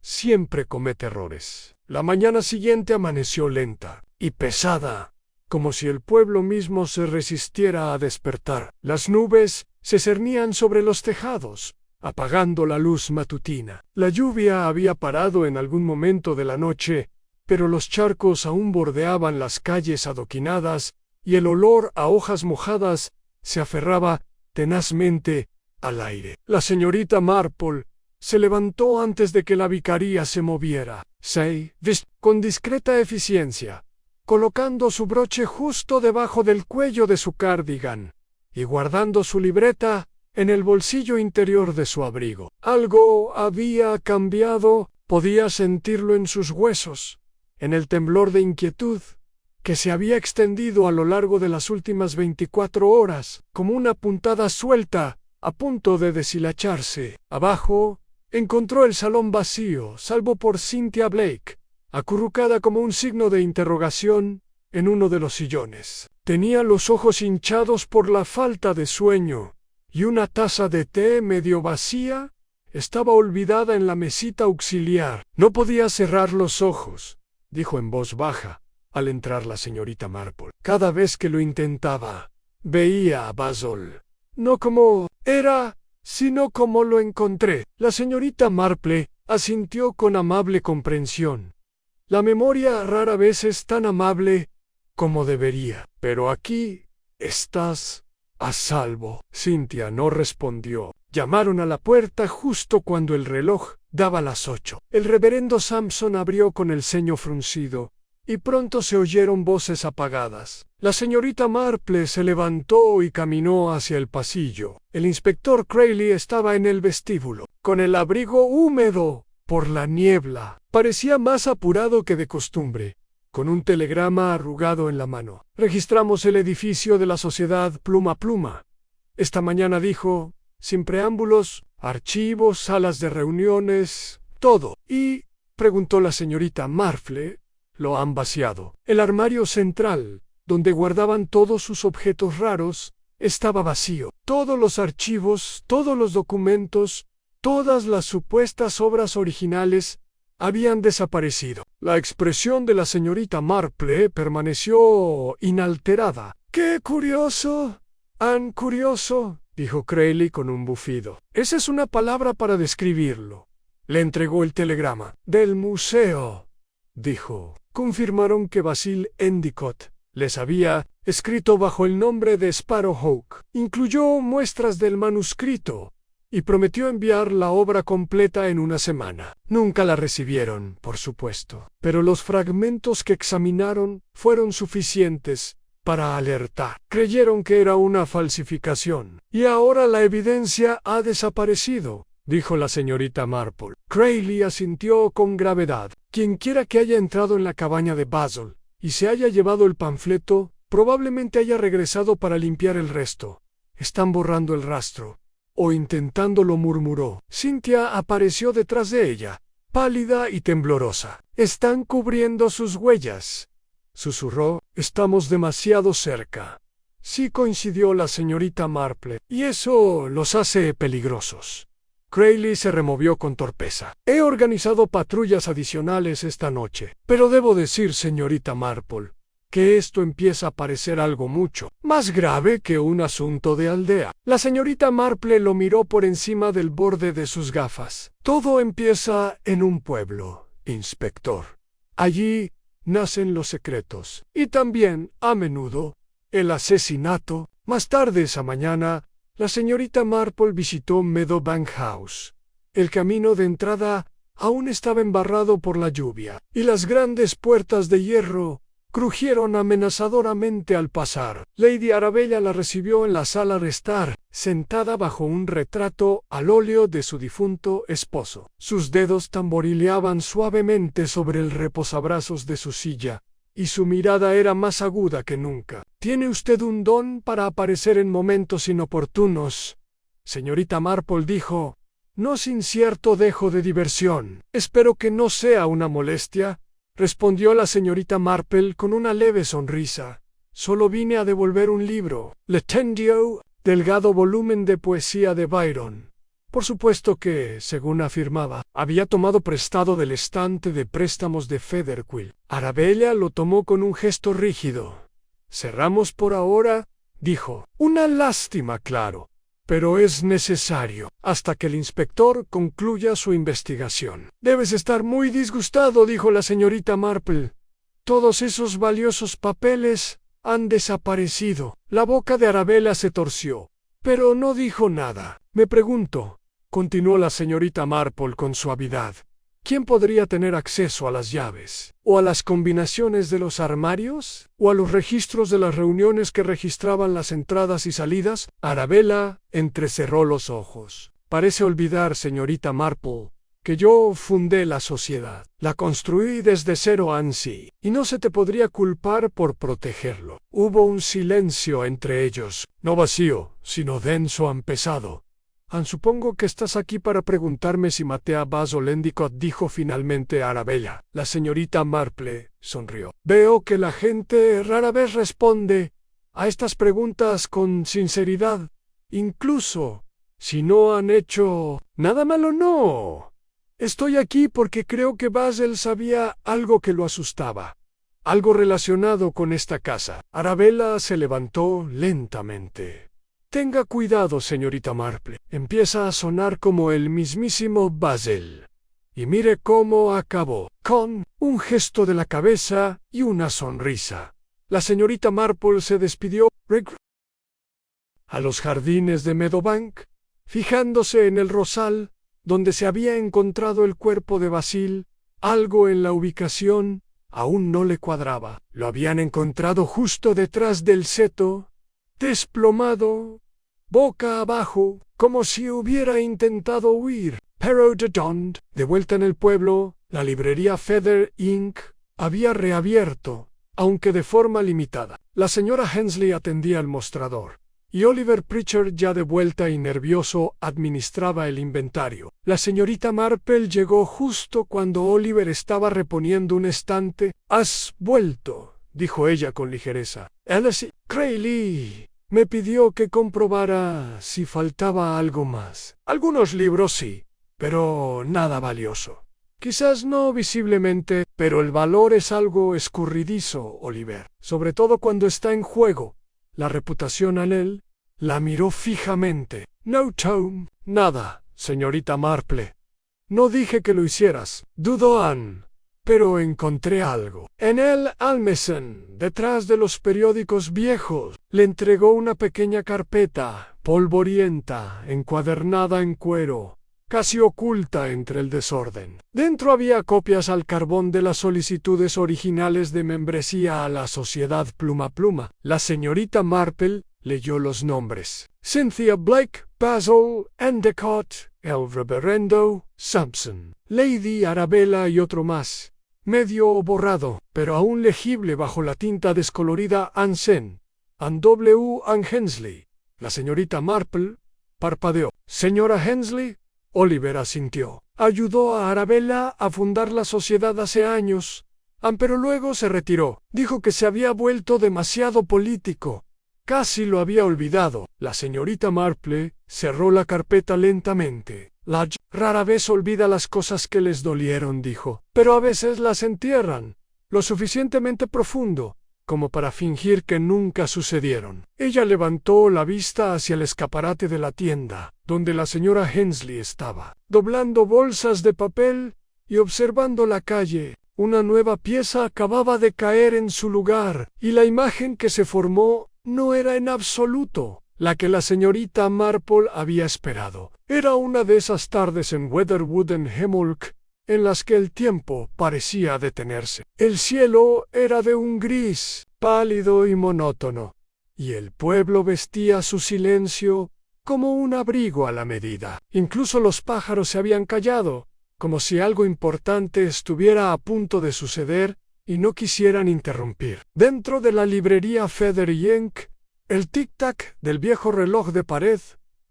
siempre comete errores. La mañana siguiente amaneció lenta y pesada, como si el pueblo mismo se resistiera a despertar. Las nubes se cernían sobre los tejados, apagando la luz matutina. La lluvia había parado en algún momento de la noche, pero los charcos aún bordeaban las calles adoquinadas y el olor a hojas mojadas se aferraba tenazmente al aire. La señorita Marple Se levantó antes de que la vicaría se moviera. Con discreta eficiencia, colocando su broche justo debajo del cuello de su cardigan y guardando su libreta en el bolsillo interior de su abrigo. Algo había cambiado, podía sentirlo en sus huesos, en el temblor de inquietud que se había extendido a lo largo de las últimas 24 horas, como una puntada suelta a punto de deshilacharse. Abajo encontró el salón vacío, salvo por Cynthia Blake, acurrucada como un signo de interrogación en uno de los sillones. Tenía los ojos hinchados por la falta de sueño, y una taza de té medio vacía estaba olvidada en la mesita auxiliar. No podía cerrar los ojos, dijo en voz baja al entrar la señorita Marple. Cada vez que lo intentaba, veía a Basil, no como era, sino como lo encontré. La señorita Marple asintió con amable comprensión. La memoria rara vez es tan amable como debería. Pero aquí estás a salvo. Cynthia no respondió. Llamaron a la puerta justo cuando el reloj daba las 8. El reverendo Sampson abrió con el ceño fruncido, y pronto se oyeron voces apagadas. La señorita Marple se levantó y caminó hacia el pasillo. El inspector Crayley estaba en el vestíbulo, con el abrigo húmedo por la niebla. Parecía más apurado que de costumbre, con un telegrama arrugado en la mano. Registramos el edificio de la sociedad Pluma Pluma. Esta mañana dijo, sin preámbulos, archivos, salas de reuniones, todo. Y, preguntó la señorita Marple, lo han vaciado. El armario central, donde guardaban todos sus objetos raros, estaba vacío. Todos los archivos, todos los documentos, todas las supuestas obras originales habían desaparecido. La expresión de la señorita Marple permaneció inalterada. ¡Qué curioso! ¡An curioso!, dijo Crayley con un bufido. Esa es una palabra para describirlo. Le entregó el telegrama. Del museo, dijo. Confirmaron que Basil Endicott les había escrito bajo el nombre de Sparrowhawk. Incluyó muestras del manuscrito y prometió enviar la obra completa en una semana. Nunca la recibieron, por supuesto, pero los fragmentos que examinaron fueron suficientes para alertar. Creyeron que era una falsificación. Y ahora la evidencia ha desaparecido, dijo la señorita Marple. Crayley asintió con gravedad. Quienquiera que haya entrado en la cabaña de Basil y se haya llevado el panfleto, probablemente haya regresado para limpiar el resto. Están borrando el rastro. O intentándolo, murmuró. Cynthia apareció detrás de ella, pálida y temblorosa. Están cubriendo sus huellas, susurró. Estamos demasiado cerca. Sí, coincidió la señorita Marple, y eso los hace peligrosos. Crayley se removió con torpeza. He organizado patrullas adicionales esta noche, pero debo decir, señorita Marple, que esto empieza a parecer algo mucho más grave que un asunto de aldea. La señorita Marple lo miró por encima del borde de sus gafas. Todo empieza en un pueblo, inspector. Allí nacen los secretos. Y también, a menudo, el asesinato. Más tarde esa mañana, la señorita Marple visitó Meadowbank House. El camino de entrada aún estaba embarrado por la lluvia, y las grandes puertas de hierro crujieron amenazadoramente al pasar. Lady Arabella la recibió en la sala de estar, sentada bajo un retrato al óleo de su difunto esposo. Sus dedos tamborileaban suavemente sobre el reposabrazos de su silla, y su mirada era más aguda que nunca. «Tiene usted un don para aparecer en momentos inoportunos», señorita Marple dijo, no sin cierto dejo de diversión. «Espero que no sea una molestia», respondió la señorita Marple con una leve sonrisa. «Solo vine a devolver un libro, Letendio, delgado volumen de poesía de Byron. Por supuesto que, según afirmaba, había tomado prestado del estante de préstamos de Fetherquill». Arabella lo tomó con un gesto rígido. «Cerramos por ahora», dijo. «Una lástima, claro, pero es necesario, hasta que el inspector concluya su investigación». «Debes estar muy disgustado», dijo la señorita Marple. «Todos esos valiosos papeles han desaparecido». La boca de Arabella se torció, pero no dijo nada. «Me pregunto», continuó la señorita Marple con suavidad. ¿Quién podría tener acceso a las llaves? ¿O a las combinaciones de los armarios? ¿O a los registros de las reuniones que registraban las entradas y salidas? Arabella entrecerró los ojos. Parece olvidar, señorita Marple, que yo fundé la sociedad. La construí desde cero ansí, y no se te podría culpar por protegerlo. Hubo un silencio entre ellos, no vacío, sino denso y pesado. Supongo que estás aquí para preguntarme si maté a Basil Endicott, dijo finalmente Arabella. La señorita Marple sonrió. Veo que la gente rara vez responde a estas preguntas con sinceridad, incluso si no han hecho nada malo. No. Estoy aquí porque creo que Basil sabía algo que lo asustaba. Algo relacionado con esta casa. Arabella se levantó lentamente. Tenga cuidado, señorita Marple. Empieza a sonar como el mismísimo Basil. Y mire cómo acabó, con un gesto de la cabeza y una sonrisa. La señorita Marple se despidió a los jardines de Meadowbank, fijándose en el rosal donde se había encontrado el cuerpo de Basil. Algo en la ubicación aún no le cuadraba. Lo habían encontrado justo detrás del seto, desplomado, boca abajo, como si hubiera intentado huir. Pero de vuelta en el pueblo, la librería Feather Inc. había reabierto, aunque de forma limitada. La señora Hensley atendía el mostrador, y Oliver Pritchard, ya de vuelta y nervioso, administraba el inventario. La señorita Marple llegó justo cuando Oliver estaba reponiendo un estante. «¿Has vuelto?», dijo ella con ligereza. «Alice Crayley me pidió que comprobara si faltaba algo más. Algunos libros sí, pero nada valioso. Quizás no visiblemente, pero el valor es algo escurridizo, Oliver, sobre todo cuando está en juego la reputación». Él la miró fijamente. «No, Tom, nada, señorita Marple. No dije que lo hicieras», dudó Anne. «Pero encontré algo. En el almacén, detrás de los periódicos viejos». Le entregó una pequeña carpeta, polvorienta, encuadernada en cuero, casi oculta entre el desorden. Dentro había copias al carbón de las solicitudes originales de membresía a la Sociedad Pluma Pluma. La señorita Marple leyó los nombres: Cynthia Blake, Basil Endicott, el reverendo Sampson, Lady Arabella y otro más, medio borrado, pero aún legible bajo la tinta descolorida Ansen, and W. and Hensley. La señorita Marple parpadeó. «Señora Hensley», Oliver asintió. «Ayudó a Arabella a fundar la sociedad hace años, pero luego se retiró. Dijo que se había vuelto demasiado político. Casi lo había olvidado». La señorita Marple cerró la carpeta lentamente. «La rara vez olvida las cosas que les dolieron», dijo, «pero a veces las entierran lo suficientemente profundo como para fingir que nunca sucedieron». Ella levantó la vista hacia el escaparate de la tienda, donde la señora Hensley estaba, doblando bolsas de papel y observando la calle. Una nueva pieza acababa de caer en su lugar, y la imagen que se formó no era en absoluto la que la señorita Marple había esperado. Era una de esas tardes en Weatherwood en Hemlock en las que el tiempo parecía detenerse. El cielo era de un gris pálido y monótono, y el pueblo vestía su silencio como un abrigo a la medida. Incluso los pájaros se habían callado, como si algo importante estuviera a punto de suceder y no quisieran interrumpir. Dentro de la librería Feather Inc., el tic-tac del viejo reloj de pared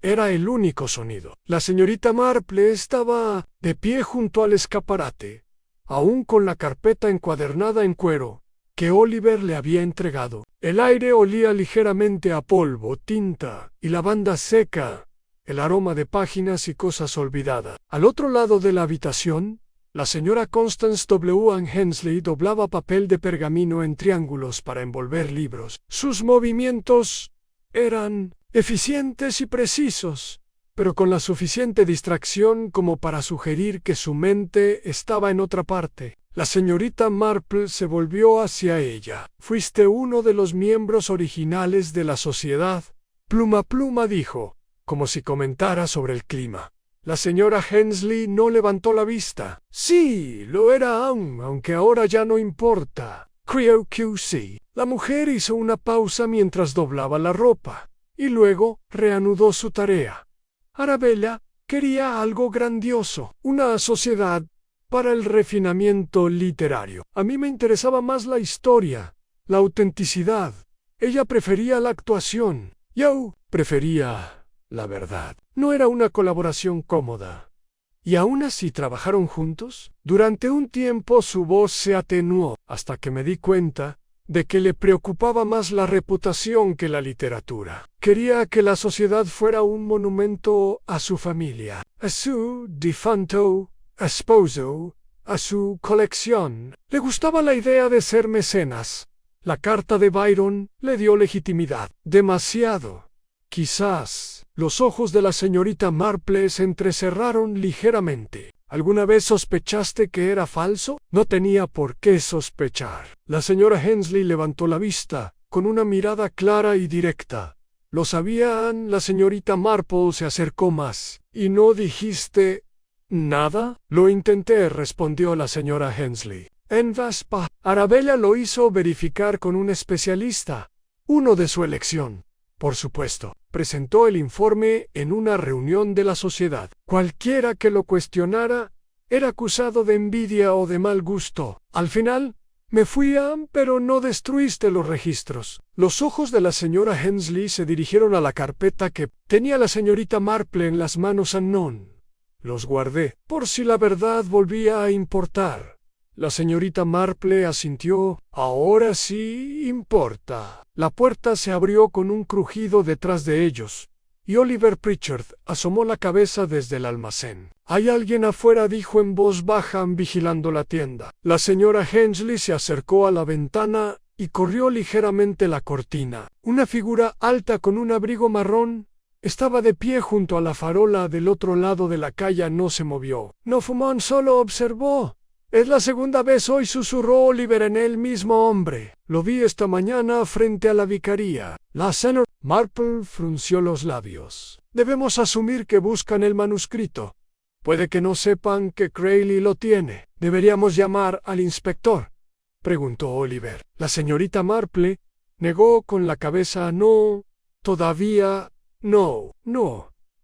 era el único sonido. La señorita Marple estaba de pie junto al escaparate, aún con la carpeta encuadernada en cuero que Oliver le había entregado. El aire olía ligeramente a polvo, tinta y lavanda seca, el aroma de páginas y cosas olvidadas. Al otro lado de la habitación, la señora Constance W. and Hensley doblaba papel de pergamino en triángulos para envolver libros. Sus movimientos eran eficientes y precisos, pero con la suficiente distracción como para sugerir que su mente estaba en otra parte. La señorita Marple se volvió hacia ella. «Fuiste uno de los miembros originales de la sociedad Pluma Pluma», dijo, como si comentara sobre el clima. La señora Hensley no levantó la vista. Sí, lo era aún, aunque ahora ya no importa. Creo que sí. La mujer hizo una pausa mientras doblaba la ropa, y luego reanudó su tarea. Arabella quería algo grandioso, una sociedad para el refinamiento literario. A mí me interesaba más la historia, la autenticidad. Ella prefería la actuación. Yo prefería la verdad. No era una colaboración cómoda. ¿Y aún así trabajaron juntos? Durante un tiempo su voz se atenuó, hasta que me di cuenta de que le preocupaba más la reputación que la literatura. Quería que la sociedad fuera un monumento a su familia, a su difunto esposo, a su colección. Le gustaba la idea de ser mecenas. La carta de Byron le dio legitimidad. Demasiado. Quizás los ojos de la señorita Marple se entrecerraron ligeramente. ¿Alguna vez sospechaste que era falso? No tenía por qué sospechar. La señora Hensley levantó la vista, con una mirada clara y directa. ¿Lo sabían? La señorita Marple se acercó más. ¿Y no dijiste nada? Lo intenté, respondió la señora Hensley. En Vaspa, Arabella lo hizo verificar con un especialista, uno de su elección. Por supuesto, presentó el informe en una reunión de la sociedad. Cualquiera que lo cuestionara era acusado de envidia o de mal gusto. Al final, me fui pero no destruiste los registros. Los ojos de la señora Hensley se dirigieron a la carpeta que tenía la señorita Marple en las manos Unknown. Los guardé, por si la verdad volvía a importar. La señorita Marple asintió. Ahora sí importa. La puerta se abrió con un crujido detrás de ellos, y Oliver Pritchard asomó la cabeza desde el almacén. «Hay alguien afuera», dijo en voz baja, vigilando la tienda. La señora Hensley se acercó a la ventana y corrió ligeramente la cortina. Una figura alta con un abrigo marrón estaba de pie junto a la farola del otro lado de la calle. No se movió. «No fumó, solo observó». «Es la segunda vez hoy», susurró Oliver en el mismo hombre. «Lo vi esta mañana frente a la vicaría». La señora Marple frunció los labios. «Debemos asumir que buscan el manuscrito. Puede que no sepan que Crayley lo tiene. ¿Deberíamos llamar al inspector?», preguntó Oliver. La señorita Marple negó con la cabeza. «No, todavía no,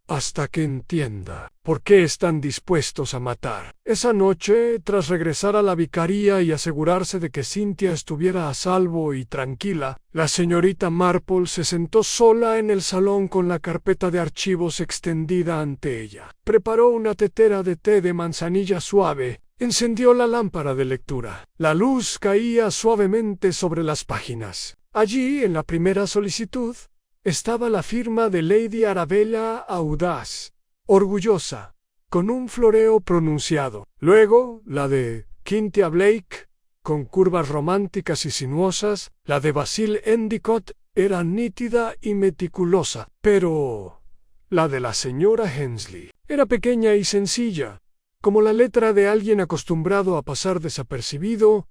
hasta que entienda por qué están dispuestos a matar». Esa noche, tras regresar a la vicaría y asegurarse de que Cynthia estuviera a salvo y tranquila, la señorita Marple se sentó sola en el salón con la carpeta de archivos extendida ante ella. Preparó una tetera de té de manzanilla suave, encendió la lámpara de lectura. La luz caía suavemente sobre las páginas. Allí, en la primera solicitud, estaba la firma de Lady Arabella Audaz, orgullosa, con un floreo pronunciado. Luego, la de Cynthia Blake, con curvas románticas y sinuosas. La de Basil Endicott era nítida y meticulosa. Pero la de la señora Hensley era pequeña y sencilla, como la letra de alguien acostumbrado a pasar desapercibido.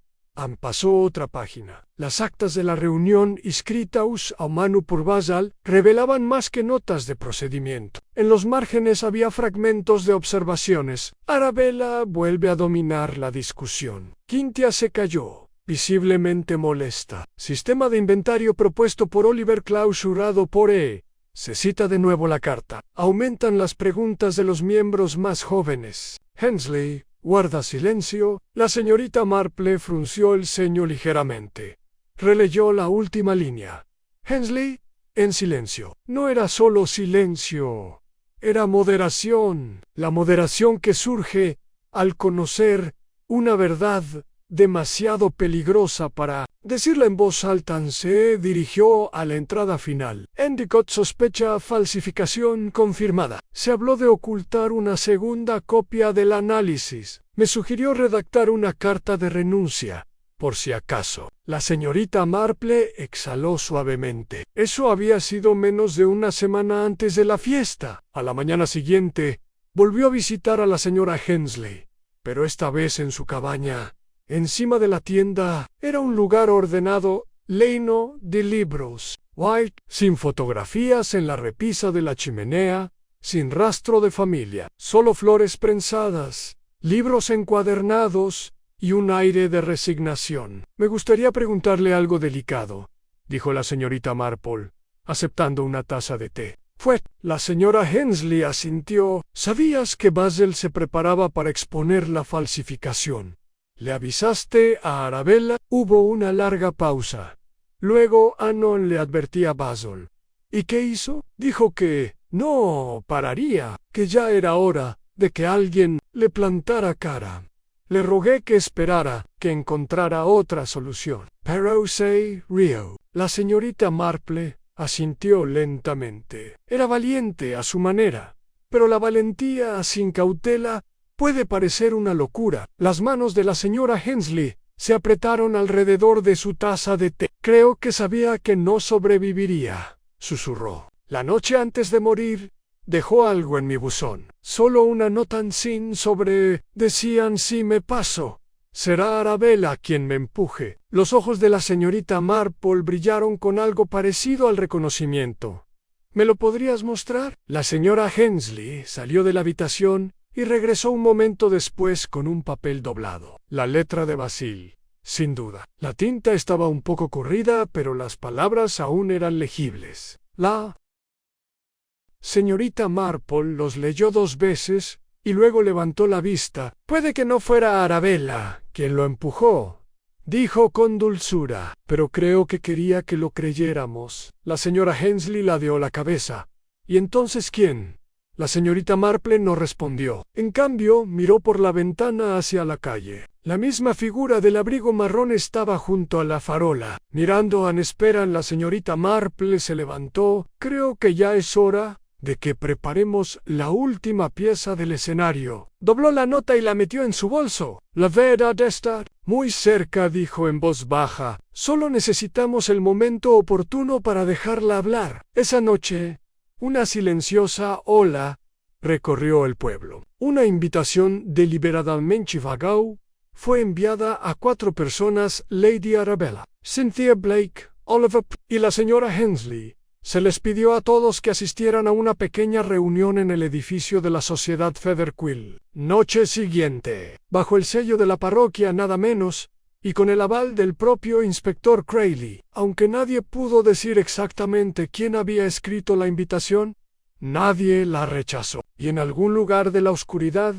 Pasó otra página. Las actas de la reunión inscritas a mano por Basal revelaban más que notas de procedimiento. En los márgenes había fragmentos de observaciones. Arabella vuelve a dominar la discusión. Cynthia se calló, visiblemente molesta. Sistema de inventario propuesto por Oliver, clausurado por E. Se cita de nuevo la carta. Aumentan las preguntas de los miembros más jóvenes. Hensley guarda silencio. La señorita Marple frunció el ceño ligeramente. Releyó la última línea. Hensley, en silencio. No era solo silencio, era moderación. La moderación que surge al conocer una verdad demasiado peligrosa para decirla en voz alta. Se dirigió a la entrada final. Endicott sospecha falsificación confirmada. Se habló de ocultar una segunda copia del análisis. Me sugirió redactar una carta de renuncia, por si acaso. La señorita Marple exhaló suavemente. Eso había sido menos de una semana antes de la fiesta. A la mañana siguiente, volvió a visitar a la señora Hensley, pero esta vez en su cabaña. Encima de la tienda era un lugar ordenado, lleno de libros. White, sin fotografías en la repisa de la chimenea, sin rastro de familia, solo flores prensadas, libros encuadernados y un aire de resignación. Me gustaría preguntarle algo delicado, dijo la señorita Marple, aceptando una taza de té. La señora Hensley asintió. ¿Sabías que Basil se preparaba para exponer la falsificación? ¿Le avisaste a Arabella? Hubo una larga pausa. Luego Anon le advertía a Basil. ¿Y qué hizo? Dijo que no pararía, que ya era hora de que alguien le plantara cara. Le rogué que esperara, que encontrara otra solución. Pero se rió. La señorita Marple asintió lentamente. Era valiente a su manera, pero la valentía sin cautela puede parecer una locura. Las manos de la señora Hensley se apretaron alrededor de su taza de té. Creo que sabía que no sobreviviría, susurró. La noche antes de morir, dejó algo en mi buzón. Solo una nota sin sobre. Decían si me paso. Será Arabella quien me empuje. Los ojos de la señorita Marple brillaron con algo parecido al reconocimiento. ¿Me lo podrías mostrar? La señora Hensley salió de la habitación y regresó un momento después con un papel doblado. La letra de Basil, sin duda. La tinta estaba un poco corrida, pero las palabras aún eran legibles. La señorita Marple los leyó 2 veces y luego levantó la vista. Puede que no fuera Arabella quien lo empujó, dijo con dulzura, pero creo que quería que lo creyéramos. La señora Hensley ladeó la cabeza. ¿Y entonces quién? La señorita Marple no respondió. En cambio, miró por la ventana hacia la calle. La misma figura del abrigo marrón estaba junto a la farola. Mirando a Nesperan, la señorita Marple se levantó. Creo que ya es hora de que preparemos la última pieza del escenario. Dobló la nota y la metió en su bolso. La verdad está muy cerca, dijo en voz baja. Solo necesitamos el momento oportuno para dejarla hablar. Esa noche, una silenciosa ola recorrió el pueblo. Una invitación deliberadamente vaga fue enviada a 4 personas: Lady Arabella, Cynthia Blake, Oliver y la señora Hensley. Se les pidió a todos que asistieran a una pequeña reunión en el edificio de la Sociedad Featherquill. Noche siguiente, bajo el sello de la parroquia nada menos, y con el aval del propio inspector Crayley. Aunque nadie pudo decir exactamente quién había escrito la invitación, nadie la rechazó. Y en algún lugar de la oscuridad,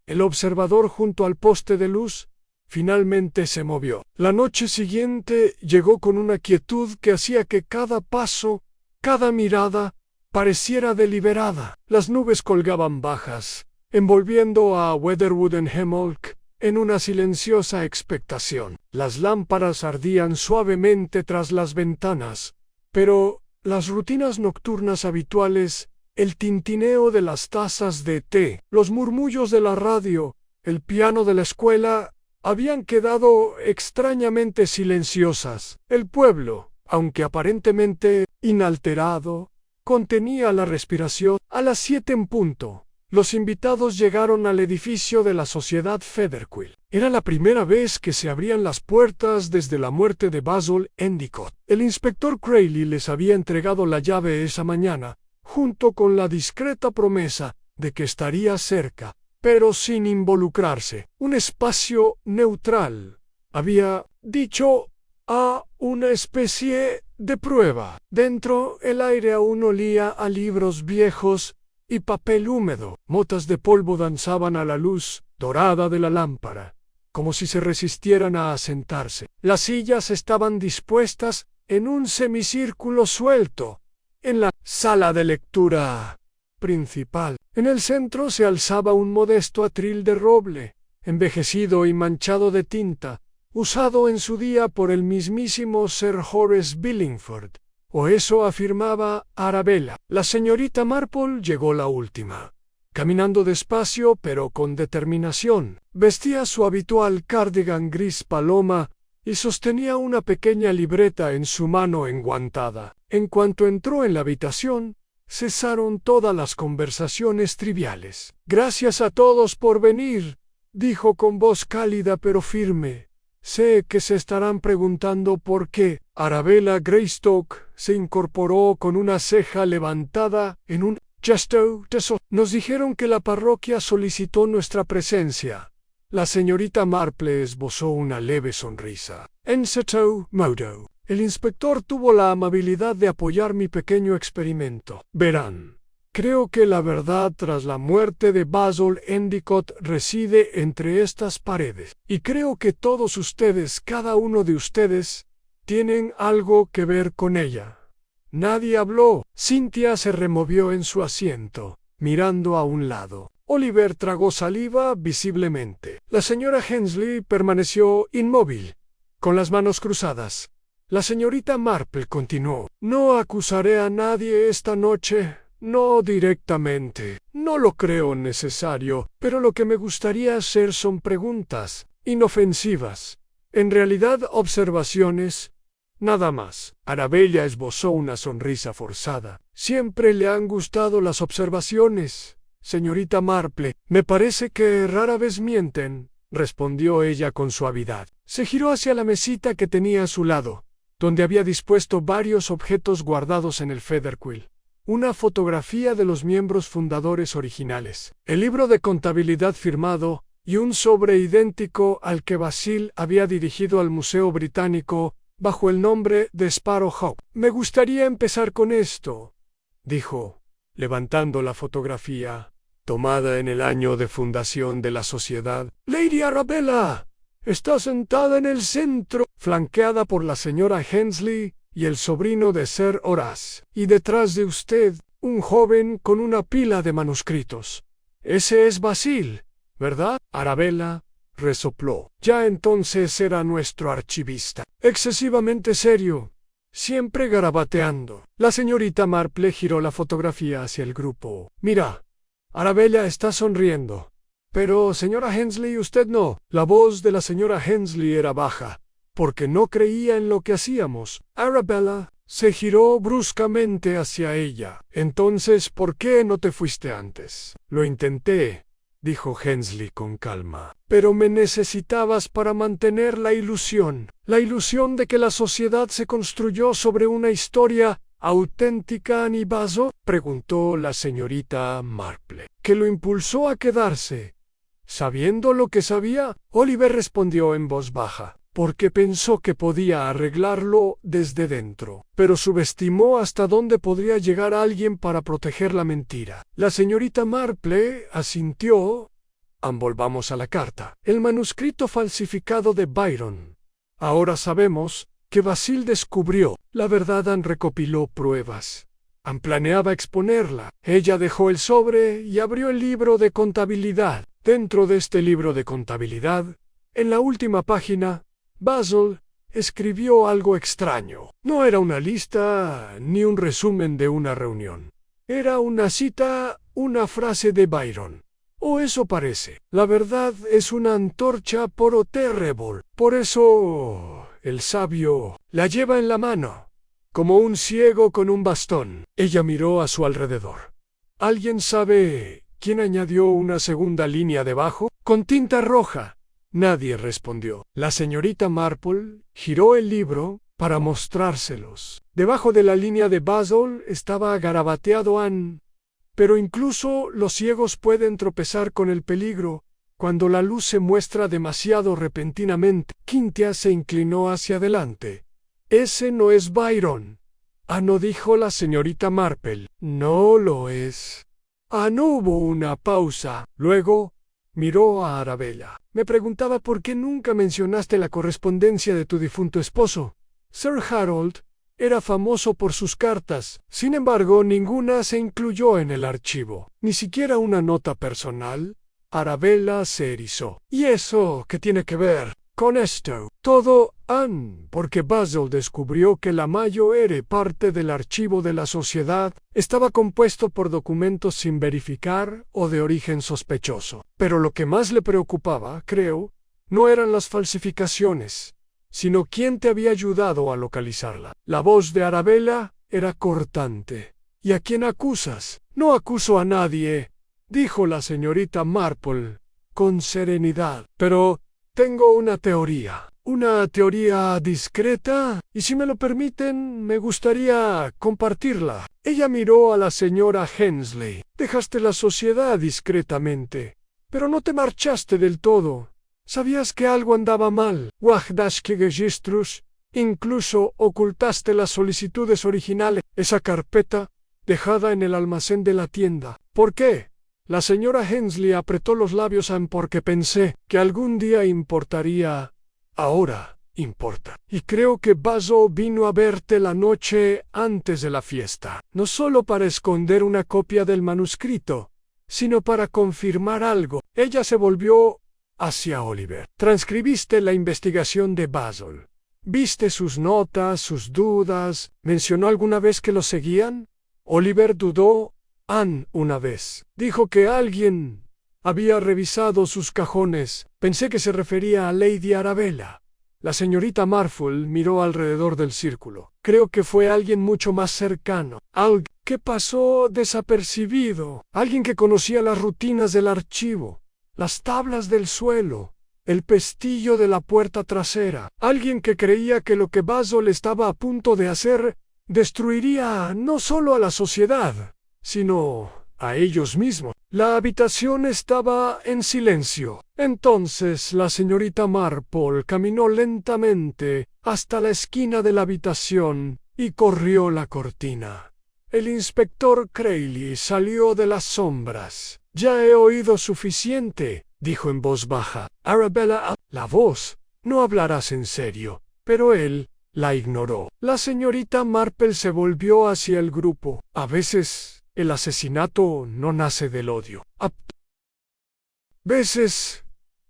el observador junto al poste de luz finalmente se movió. La noche siguiente llegó con una quietud que hacía que cada paso, cada mirada, pareciera deliberada. Las nubes colgaban bajas, envolviendo a Weatherwood en Hemlock en una silenciosa expectación. Las lámparas ardían suavemente tras las ventanas, pero las rutinas nocturnas habituales, el tintineo de las tazas de té, los murmullos de la radio, el piano de la escuela, habían quedado extrañamente silenciosas. El pueblo, aunque aparentemente inalterado, contenía la respiración. A las 7 en punto, los invitados llegaron al edificio de la Sociedad Featherquill. Era la primera vez que se abrían las puertas desde la muerte de Basil Endicott. El inspector Crayley les había entregado la llave esa mañana, junto con la discreta promesa de que estaría cerca, pero sin involucrarse. Un espacio neutral, había dicho, a una especie de prueba. Dentro, el aire aún olía a libros viejos y papel húmedo. Motas de polvo danzaban a la luz dorada de la lámpara, como si se resistieran a asentarse. Las sillas estaban dispuestas en un semicírculo suelto en la sala de lectura principal. En el centro se alzaba un modesto atril de roble, envejecido y manchado de tinta, usado en su día por el mismísimo Sir Horace Billingford, o eso afirmaba Arabella. La señorita Marple llegó la última, caminando despacio pero con determinación. Vestía su habitual cardigan gris paloma y sostenía una pequeña libreta en su mano enguantada. En cuanto entró en la habitación, cesaron todas las conversaciones triviales. «Gracias a todos por venir», dijo con voz cálida pero firme. «Sé que se estarán preguntando por qué». Arabella Greystock se incorporó con una ceja levantada en un Nos dijeron que la parroquia solicitó nuestra presencia. La señorita Marple esbozó una leve sonrisa. En cierto modo, el inspector tuvo la amabilidad de apoyar mi pequeño experimento. Verán, creo que la verdad tras la muerte de Basil Endicott reside entre estas paredes. Y creo que todos ustedes, cada uno de ustedes, tienen algo que ver con ella. Nadie habló. Cynthia se removió en su asiento, mirando a un lado. Oliver tragó saliva visiblemente. La señora Hensley permaneció inmóvil, con las manos cruzadas. La señorita Marple continuó. No acusaré a nadie esta noche, no directamente. No lo creo necesario, pero lo que me gustaría hacer son preguntas, inofensivas. En realidad, observaciones. Nada más. Arabella esbozó una sonrisa forzada. Siempre le han gustado las observaciones, señorita Marple. Me parece que rara vez mienten, respondió ella con suavidad. Se giró hacia la mesita que tenía a su lado, donde había dispuesto varios objetos guardados en el Featherquill. Una fotografía de los miembros fundadores originales, el libro de contabilidad firmado y un sobre idéntico al que Basil había dirigido al Museo Británico bajo el nombre de Sparrowhawk. Me gustaría empezar con esto, dijo, levantando la fotografía, tomada en el año de fundación de la sociedad. Lady Arabella está sentada en el centro, flanqueada por la señora Hensley y el sobrino de Sir Horace, y detrás de usted, un joven con una pila de manuscritos. Ese es Basil, ¿verdad? Arabella resopló. Ya entonces era nuestro archivista. Excesivamente serio, siempre garabateando. La señorita Marple giró la fotografía hacia el grupo. Mira, Arabella está sonriendo. Pero, señora Hensley, usted no. La voz de la señora Hensley era baja, porque no creía en lo que hacíamos. Arabella se giró bruscamente hacia ella. Entonces, ¿por qué no te fuiste antes? Lo intenté, dijo Hensley con calma. Pero me necesitabas para mantener la ilusión de que la sociedad se construyó sobre una historia auténtica. ¿Anibaso? Preguntó la señorita Marple. ¿Qué lo impulsó a quedarse? ¿Sabiendo lo que sabía? Oliver respondió en voz baja. Porque pensó que podía arreglarlo desde dentro, pero subestimó hasta dónde podría llegar alguien para proteger la mentira. La señorita Marple asintió. Volvamos a la carta. El manuscrito falsificado de Byron. Ahora sabemos que Basil descubrió. La verdad. Recopiló pruebas. Planeaba exponerla. Ella dejó el sobre y abrió el libro de contabilidad. Dentro de este libro de contabilidad, en la última página, Basil escribió algo extraño. No era una lista ni un resumen de una reunión. Era una cita, una frase de Byron. O eso parece. La verdad es una antorcha por terrible. Por eso el sabio la lleva en la mano, como un ciego con un bastón. Ella miró a su alrededor. ¿Alguien sabe quién añadió una segunda línea debajo? Con tinta roja. Nadie respondió. La señorita Marple giró el libro para mostrárselos. Debajo de la línea de Basil estaba garabateado Anne. Pero incluso los ciegos pueden tropezar con el peligro cuando la luz se muestra demasiado repentinamente. Cynthia se inclinó hacia adelante. Ese no es Byron. No, dijo la señorita Marple. No lo es. No hubo una pausa. Luego miró a Arabella. Me preguntaba por qué nunca mencionaste la correspondencia de tu difunto esposo. Sir Harold era famoso por sus cartas. Sin embargo, ninguna se incluyó en el archivo. Ni siquiera una nota personal. Arabella se erizó. ¿Y eso qué tiene que ver con esto? Todo, porque Basil descubrió que la mayor parte del archivo de la sociedad estaba compuesto por documentos sin verificar o de origen sospechoso. Pero lo que más le preocupaba, creo, no eran las falsificaciones, sino quién te había ayudado a localizarla. La voz de Arabella era cortante. ¿Y a quién acusas? No acuso a nadie, dijo la señorita Marple con serenidad. Pero tengo una teoría. una teoría discreta, y si me lo permiten, me gustaría compartirla. Ella miró a la señora Hensley. Dejaste la sociedad discretamente, pero no te marchaste del todo. Sabías que algo andaba mal. Guardaste registros. Incluso ocultaste las solicitudes originales. Esa carpeta, dejada en el almacén de la tienda. ¿Por qué? La señora Hensley apretó los labios porque pensé que algún día importaría. Ahora importa. Y creo que Basil vino a verte la noche antes de la fiesta, no solo para esconder una copia del manuscrito, sino para confirmar algo. Ella se volvió hacia Oliver. Transcribiste la investigación de Basil. ¿Viste sus notas, sus dudas? ¿Mencionó alguna vez que lo seguían? Oliver dudó. Una vez. Dijo que alguien había revisado sus cajones. Pensé que se refería a Lady Arabella. La señorita Marple miró alrededor del círculo. Creo que fue alguien mucho más cercano. Alguien que pasó desapercibido. Alguien que conocía las rutinas del archivo, las tablas del suelo, el pestillo de la puerta trasera. Alguien que creía que lo que Basil estaba a punto de hacer destruiría no solo a la sociedad, sino a ellos mismos. La habitación estaba en silencio. Entonces la señorita Marple caminó lentamente hasta la esquina de la habitación y corrió la cortina. El inspector Crayley salió de las sombras. «Ya he oído suficiente», dijo en voz baja. «Arabella, la voz. No hablarás en serio». Pero él la ignoró. La señorita Marple se volvió hacia el grupo. A veces el asesinato no nace del odio. A veces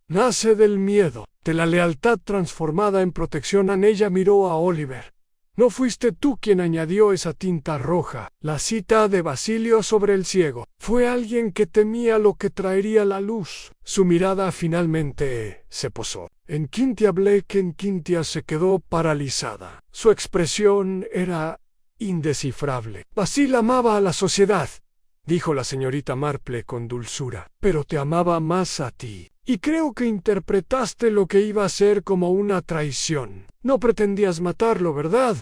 nace del miedo, de la lealtad transformada en protección. Ella miró a Oliver. No fuiste tú quien añadió esa tinta roja. La cita de Basilio sobre el ciego. Fue alguien que temía lo que traería la luz. Su mirada finalmente se posó en Cynthia Blake. Cynthia se quedó paralizada. Su expresión era indescifrable. Basil amaba a la sociedad, dijo la señorita Marple con dulzura, pero te amaba más a ti. Y creo que interpretaste lo que iba a ser como una traición. No pretendías matarlo, ¿verdad?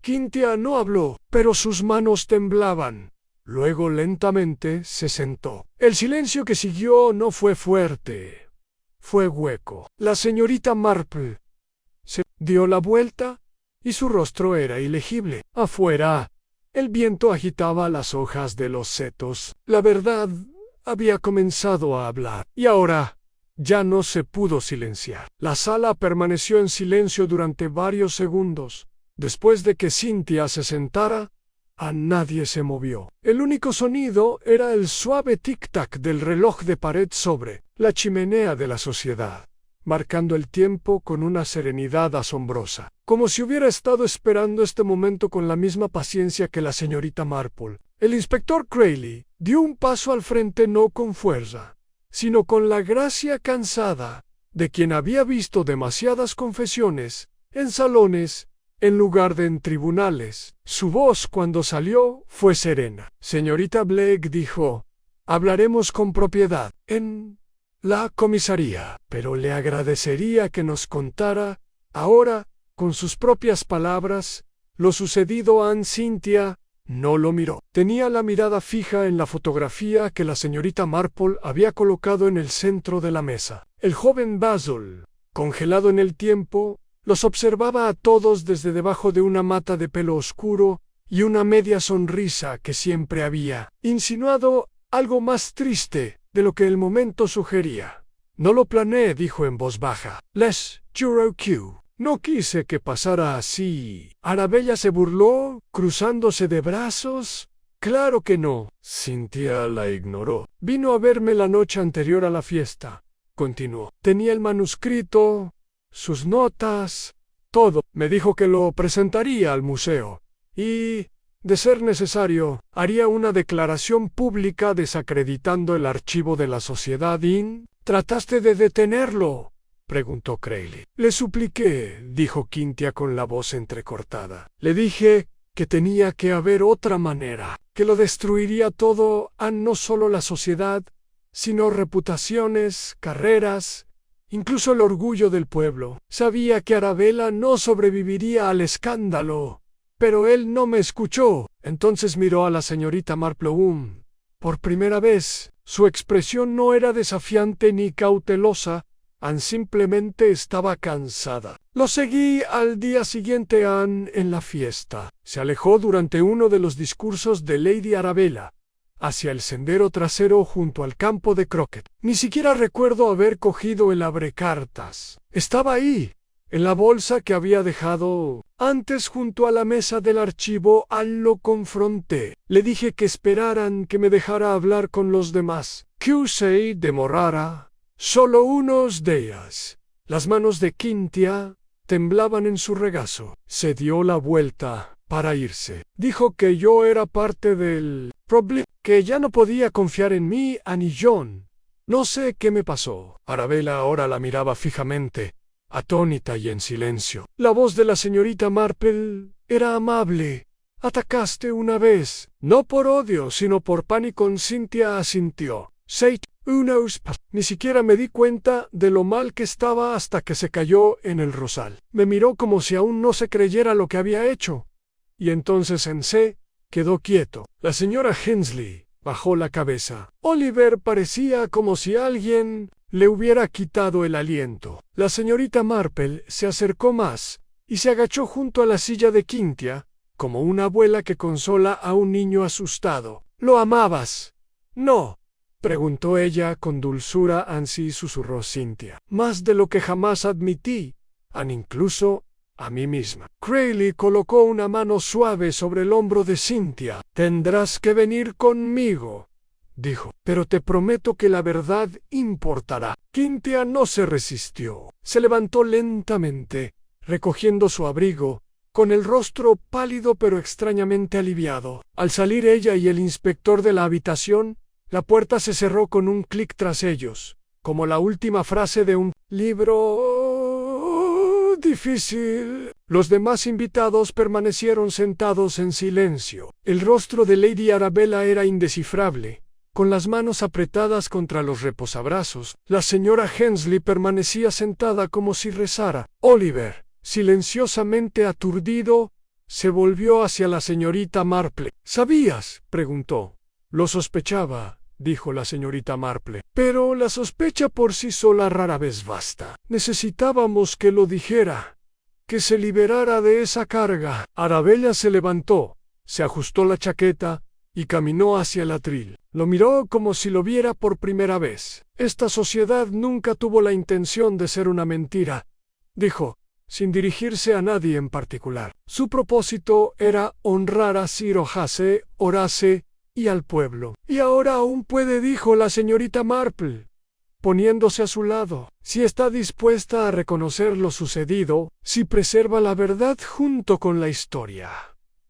Cynthia no habló, pero sus manos temblaban. Luego lentamente se sentó. El silencio que siguió no fue fuerte, fue hueco. La señorita Marple se dio la vuelta y su rostro era ilegible. Afuera, el viento agitaba las hojas de los setos. La verdad había comenzado a hablar, y ahora ya no se pudo silenciar. La sala permaneció en silencio durante varios segundos. Después de que Cynthia se sentara, a nadie se movió. El único sonido era el suave tic-tac del reloj de pared sobre la chimenea de la sociedad, marcando el tiempo con una serenidad asombrosa, como si hubiera estado esperando este momento con la misma paciencia que la señorita Marple. El inspector Crayley dio un paso al frente, no con fuerza, sino con la gracia cansada de quien había visto demasiadas confesiones en salones en lugar de en tribunales. Su voz cuando salió fue serena. «Señorita Blake», dijo, «hablaremos con propiedad en la comisaría, pero le agradecería que nos contara, ahora, con sus propias palabras, lo sucedido». Cynthia no lo miró. Tenía la mirada fija en la fotografía que la señorita Marple había colocado en el centro de la mesa. El joven Basil, congelado en el tiempo, los observaba a todos desde debajo de una mata de pelo oscuro y una media sonrisa que siempre había insinuado algo más triste de lo que el momento sugería. «No lo planeé», dijo en voz baja. «Les juro que no quise que pasara así». Arabella se burló, cruzándose de brazos. «Claro que no». Cynthia la ignoró. «Vino a verme la noche anterior a la fiesta», continuó. «Tenía el manuscrito, sus notas, todo. Me dijo que lo presentaría al museo y, de ser necesario, haría una declaración pública desacreditando el archivo de la sociedad. «¿Trataste de detenerlo?», preguntó Crayley. «Le supliqué», dijo Cynthia con la voz entrecortada. «Le dije que tenía que haber otra manera, que lo destruiría todo, no solo la sociedad, sino reputaciones, carreras incluso el orgullo del pueblo. Sabía que Arabella no sobreviviría al escándalo, pero él no me escuchó. Entonces miró a la señorita Marplebum. Por primera vez, su expresión no era desafiante ni cautelosa, simplemente estaba cansada. Lo seguí al día siguiente en la fiesta. Se alejó durante uno de los discursos de Lady Arabella, hacia el sendero trasero junto al campo de croquet. Ni siquiera recuerdo haber cogido el abrecartas. Estaba ahí, en la bolsa que había dejado antes junto a la mesa del archivo. Lo confronté. Le dije que esperaran que me dejara hablar con los demás, que se demorara solo unos días. Las manos de Cynthia temblaban en su regazo. Se dio la vuelta para irse. Dijo que yo era parte del problema, que ya no podía confiar en mí ni John. No sé qué me pasó. Arabella ahora la miraba fijamente, atónita y en silencio. La voz de la señorita Marple era amable. Atacaste una vez, no por odio, sino por pánico. Cynthia asintió. Ni siquiera me di cuenta de lo mal que estaba hasta que se cayó en el rosal. Me miró como si aún no se creyera lo que había hecho. Y entonces quedó quieto. La señora Hensley bajó la cabeza. Oliver parecía como si alguien le hubiera quitado el aliento. La señorita Marple se acercó más y se agachó junto a la silla de Cynthia, como una abuela que consola a un niño asustado. ¿Lo amabas? No, preguntó ella con dulzura. Ansí susurró Cynthia. Más de lo que jamás admití, incluso a mí misma. Crayley colocó una mano suave sobre el hombro de Cynthia. Tendrás que venir conmigo, dijo, pero te prometo que la verdad importará. Cynthia no se resistió. Se levantó lentamente, recogiendo su abrigo, con el rostro pálido pero extrañamente aliviado. Al salir ella y el inspector de la habitación, la puerta se cerró con un clic tras ellos, como la última frase de un libro difícil. Los demás invitados permanecieron sentados en silencio. El rostro de Lady Arabella era indescifrable, con las manos apretadas contra los reposabrazos. La señora Hensley permanecía sentada como si rezara. Oliver, silenciosamente aturdido, se volvió hacia la señorita Marple. ¿Sabías?, preguntó. Lo sospechaba, dijo la señorita Marple. Pero la sospecha por sí sola rara vez basta. Necesitábamos que lo dijera, que se liberara de esa carga. Arabella se levantó, se ajustó la chaqueta y caminó hacia el atril. Lo miró como si lo viera por primera vez. Esta sociedad nunca tuvo la intención de ser una mentira, dijo, sin dirigirse a nadie en particular. Su propósito era honrar a Sir Horace y al pueblo. Y ahora aún puede, dijo la señorita Marple, poniéndose a su lado, si está dispuesta a reconocer lo sucedido, si preserva la verdad junto con la historia.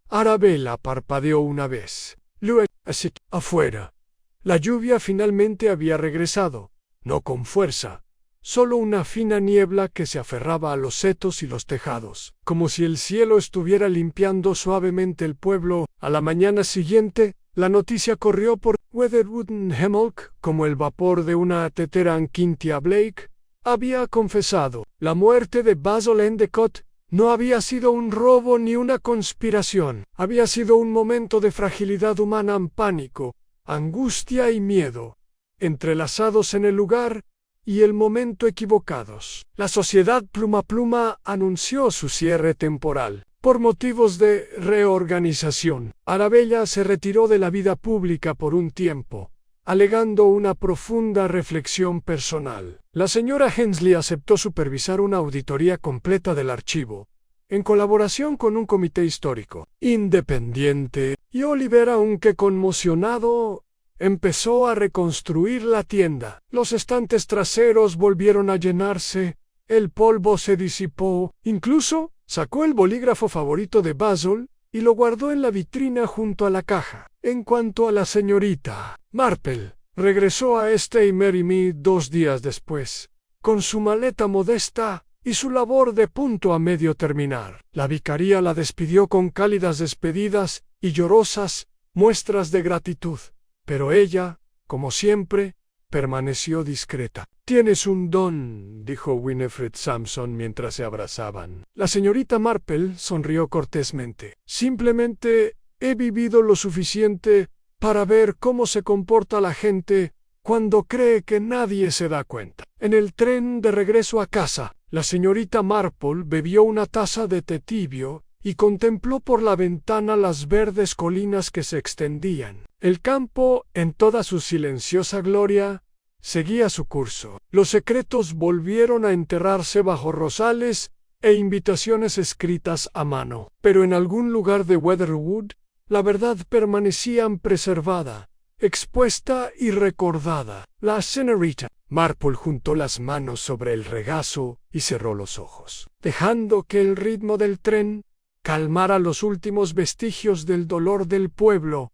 Arabella parpadeó una vez. Luego, así, afuera. La lluvia finalmente había regresado, no con fuerza, solo una fina niebla que se aferraba a los setos y los tejados, como si el cielo estuviera limpiando suavemente el pueblo. A la mañana siguiente, la noticia corrió por Weatherwood Hemlock como el vapor de una tetera. Cynthia Blake había confesado. La muerte de Basil Endicott no había sido un robo ni una conspiración. Había sido un momento de fragilidad humana, pánico, angustia y miedo, entrelazados en el lugar y el momento equivocados. La sociedad Pluma Pluma anunció su cierre temporal. Por motivos de reorganización, Arabella se retiró de la vida pública por un tiempo, alegando una profunda reflexión personal. La señora Hensley aceptó supervisar una auditoría completa del archivo, en colaboración con un comité histórico independiente, y Oliver, aunque conmocionado, empezó a reconstruir la tienda. Los estantes traseros volvieron a llenarse, el polvo se disipó, incluso sacó el bolígrafo favorito de Basil y lo guardó en la vitrina junto a la caja. En cuanto a la señorita Marple, regresó a Mary Mead 2 días después, con su maleta modesta y su labor de punto a medio terminar. La vicaría la despidió con cálidas despedidas y llorosas muestras de gratitud, pero ella, como siempre, permaneció discreta. Tienes un don, dijo Winifred Sampson mientras se abrazaban. La señorita Marple sonrió cortésmente. Simplemente he vivido lo suficiente para ver cómo se comporta la gente cuando cree que nadie se da cuenta. En el tren de regreso a casa, la señorita Marple bebió una taza de té tibio y contempló por la ventana las verdes colinas que se extendían. El campo, en toda su silenciosa gloria, seguía su curso. Los secretos volvieron a enterrarse bajo rosales e invitaciones escritas a mano. Pero en algún lugar de Weatherwood, la verdad permanecía preservada, expuesta y recordada. La señorita Marple juntó las manos sobre el regazo y cerró los ojos, dejando que el ritmo del tren calmara los últimos vestigios del dolor del pueblo,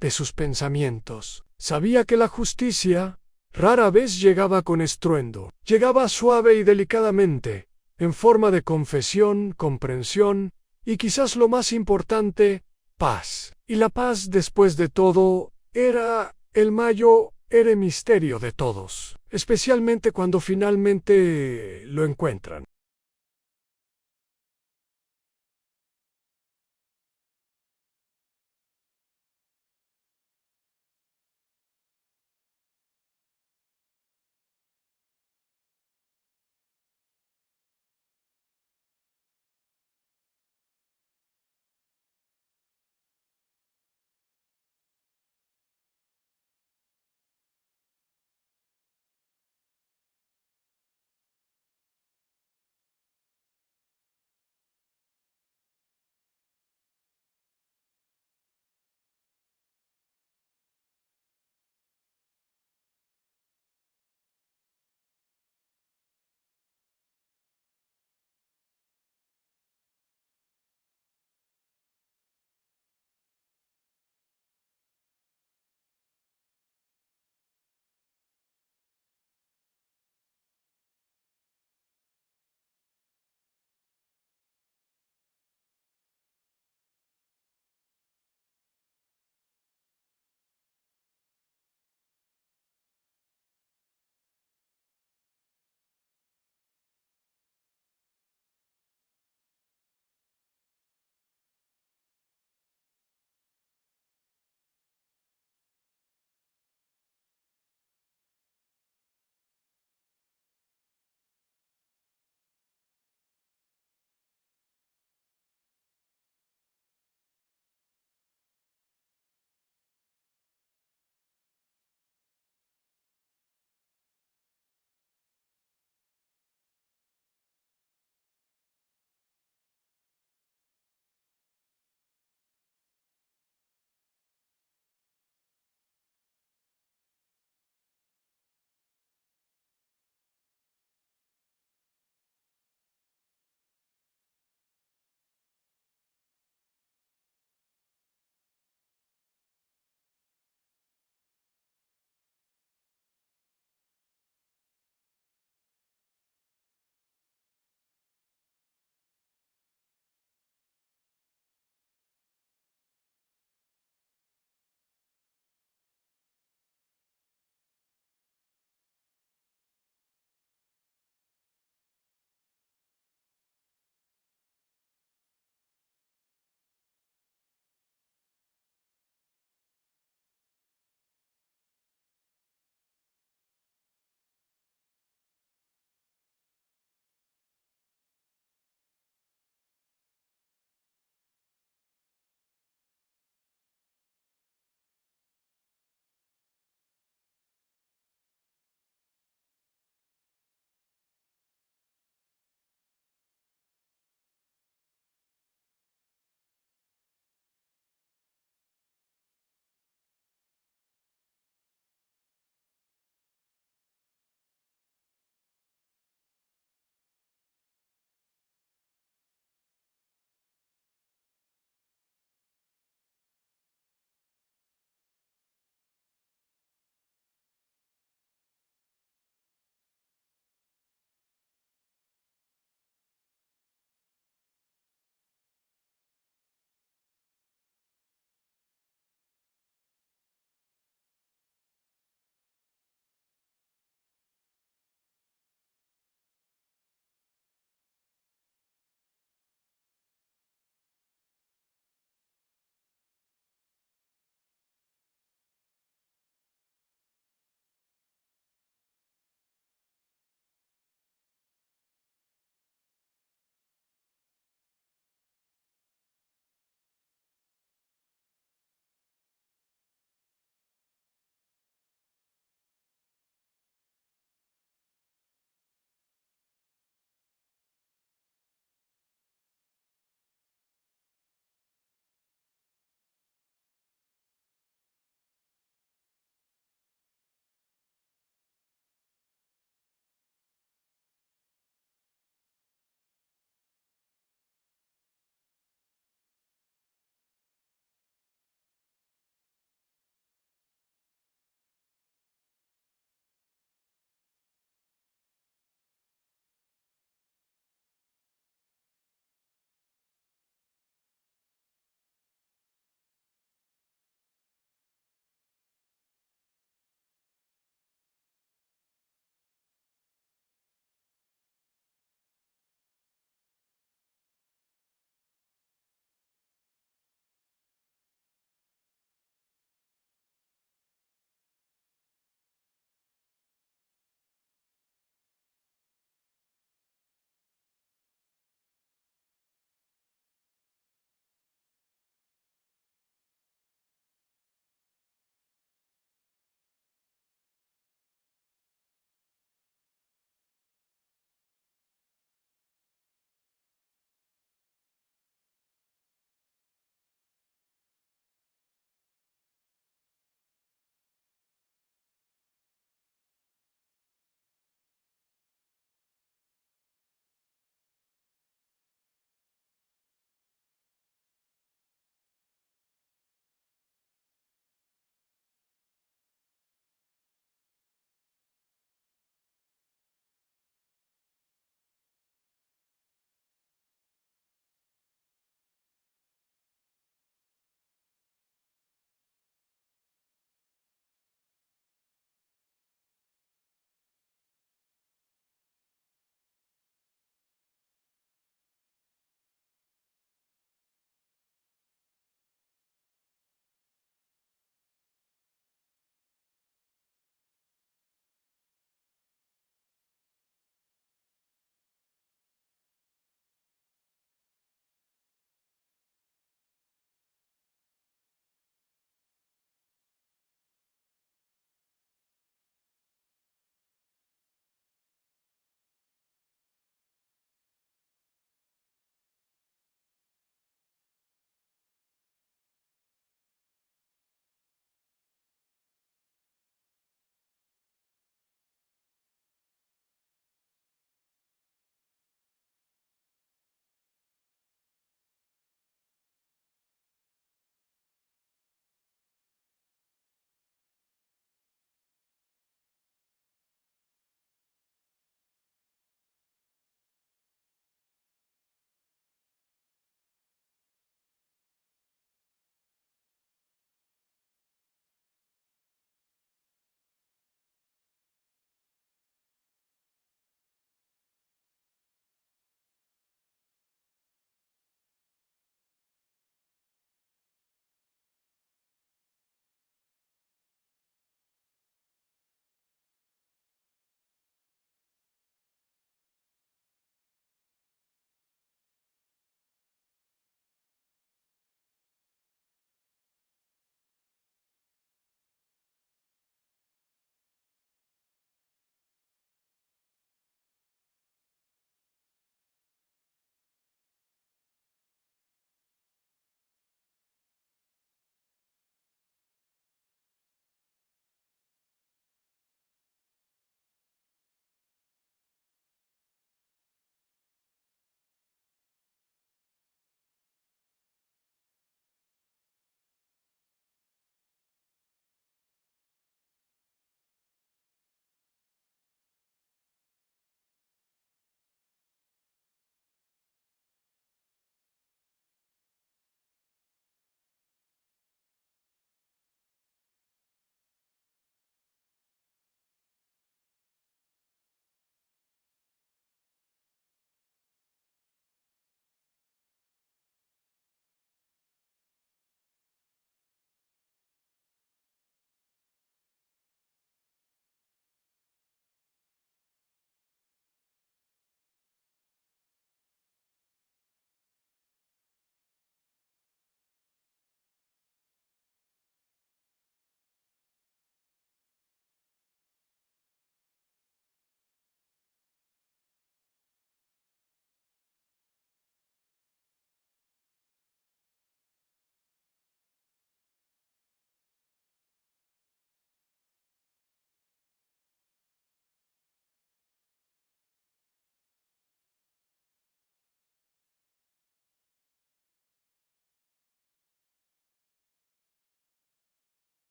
de sus pensamientos. Sabía que la justicia rara vez llegaba con estruendo. Llegaba suave y delicadamente, en forma de confesión, comprensión y quizás lo más importante, paz. Y la paz, después de todo, era el misterio de todos, especialmente cuando finalmente lo encuentran.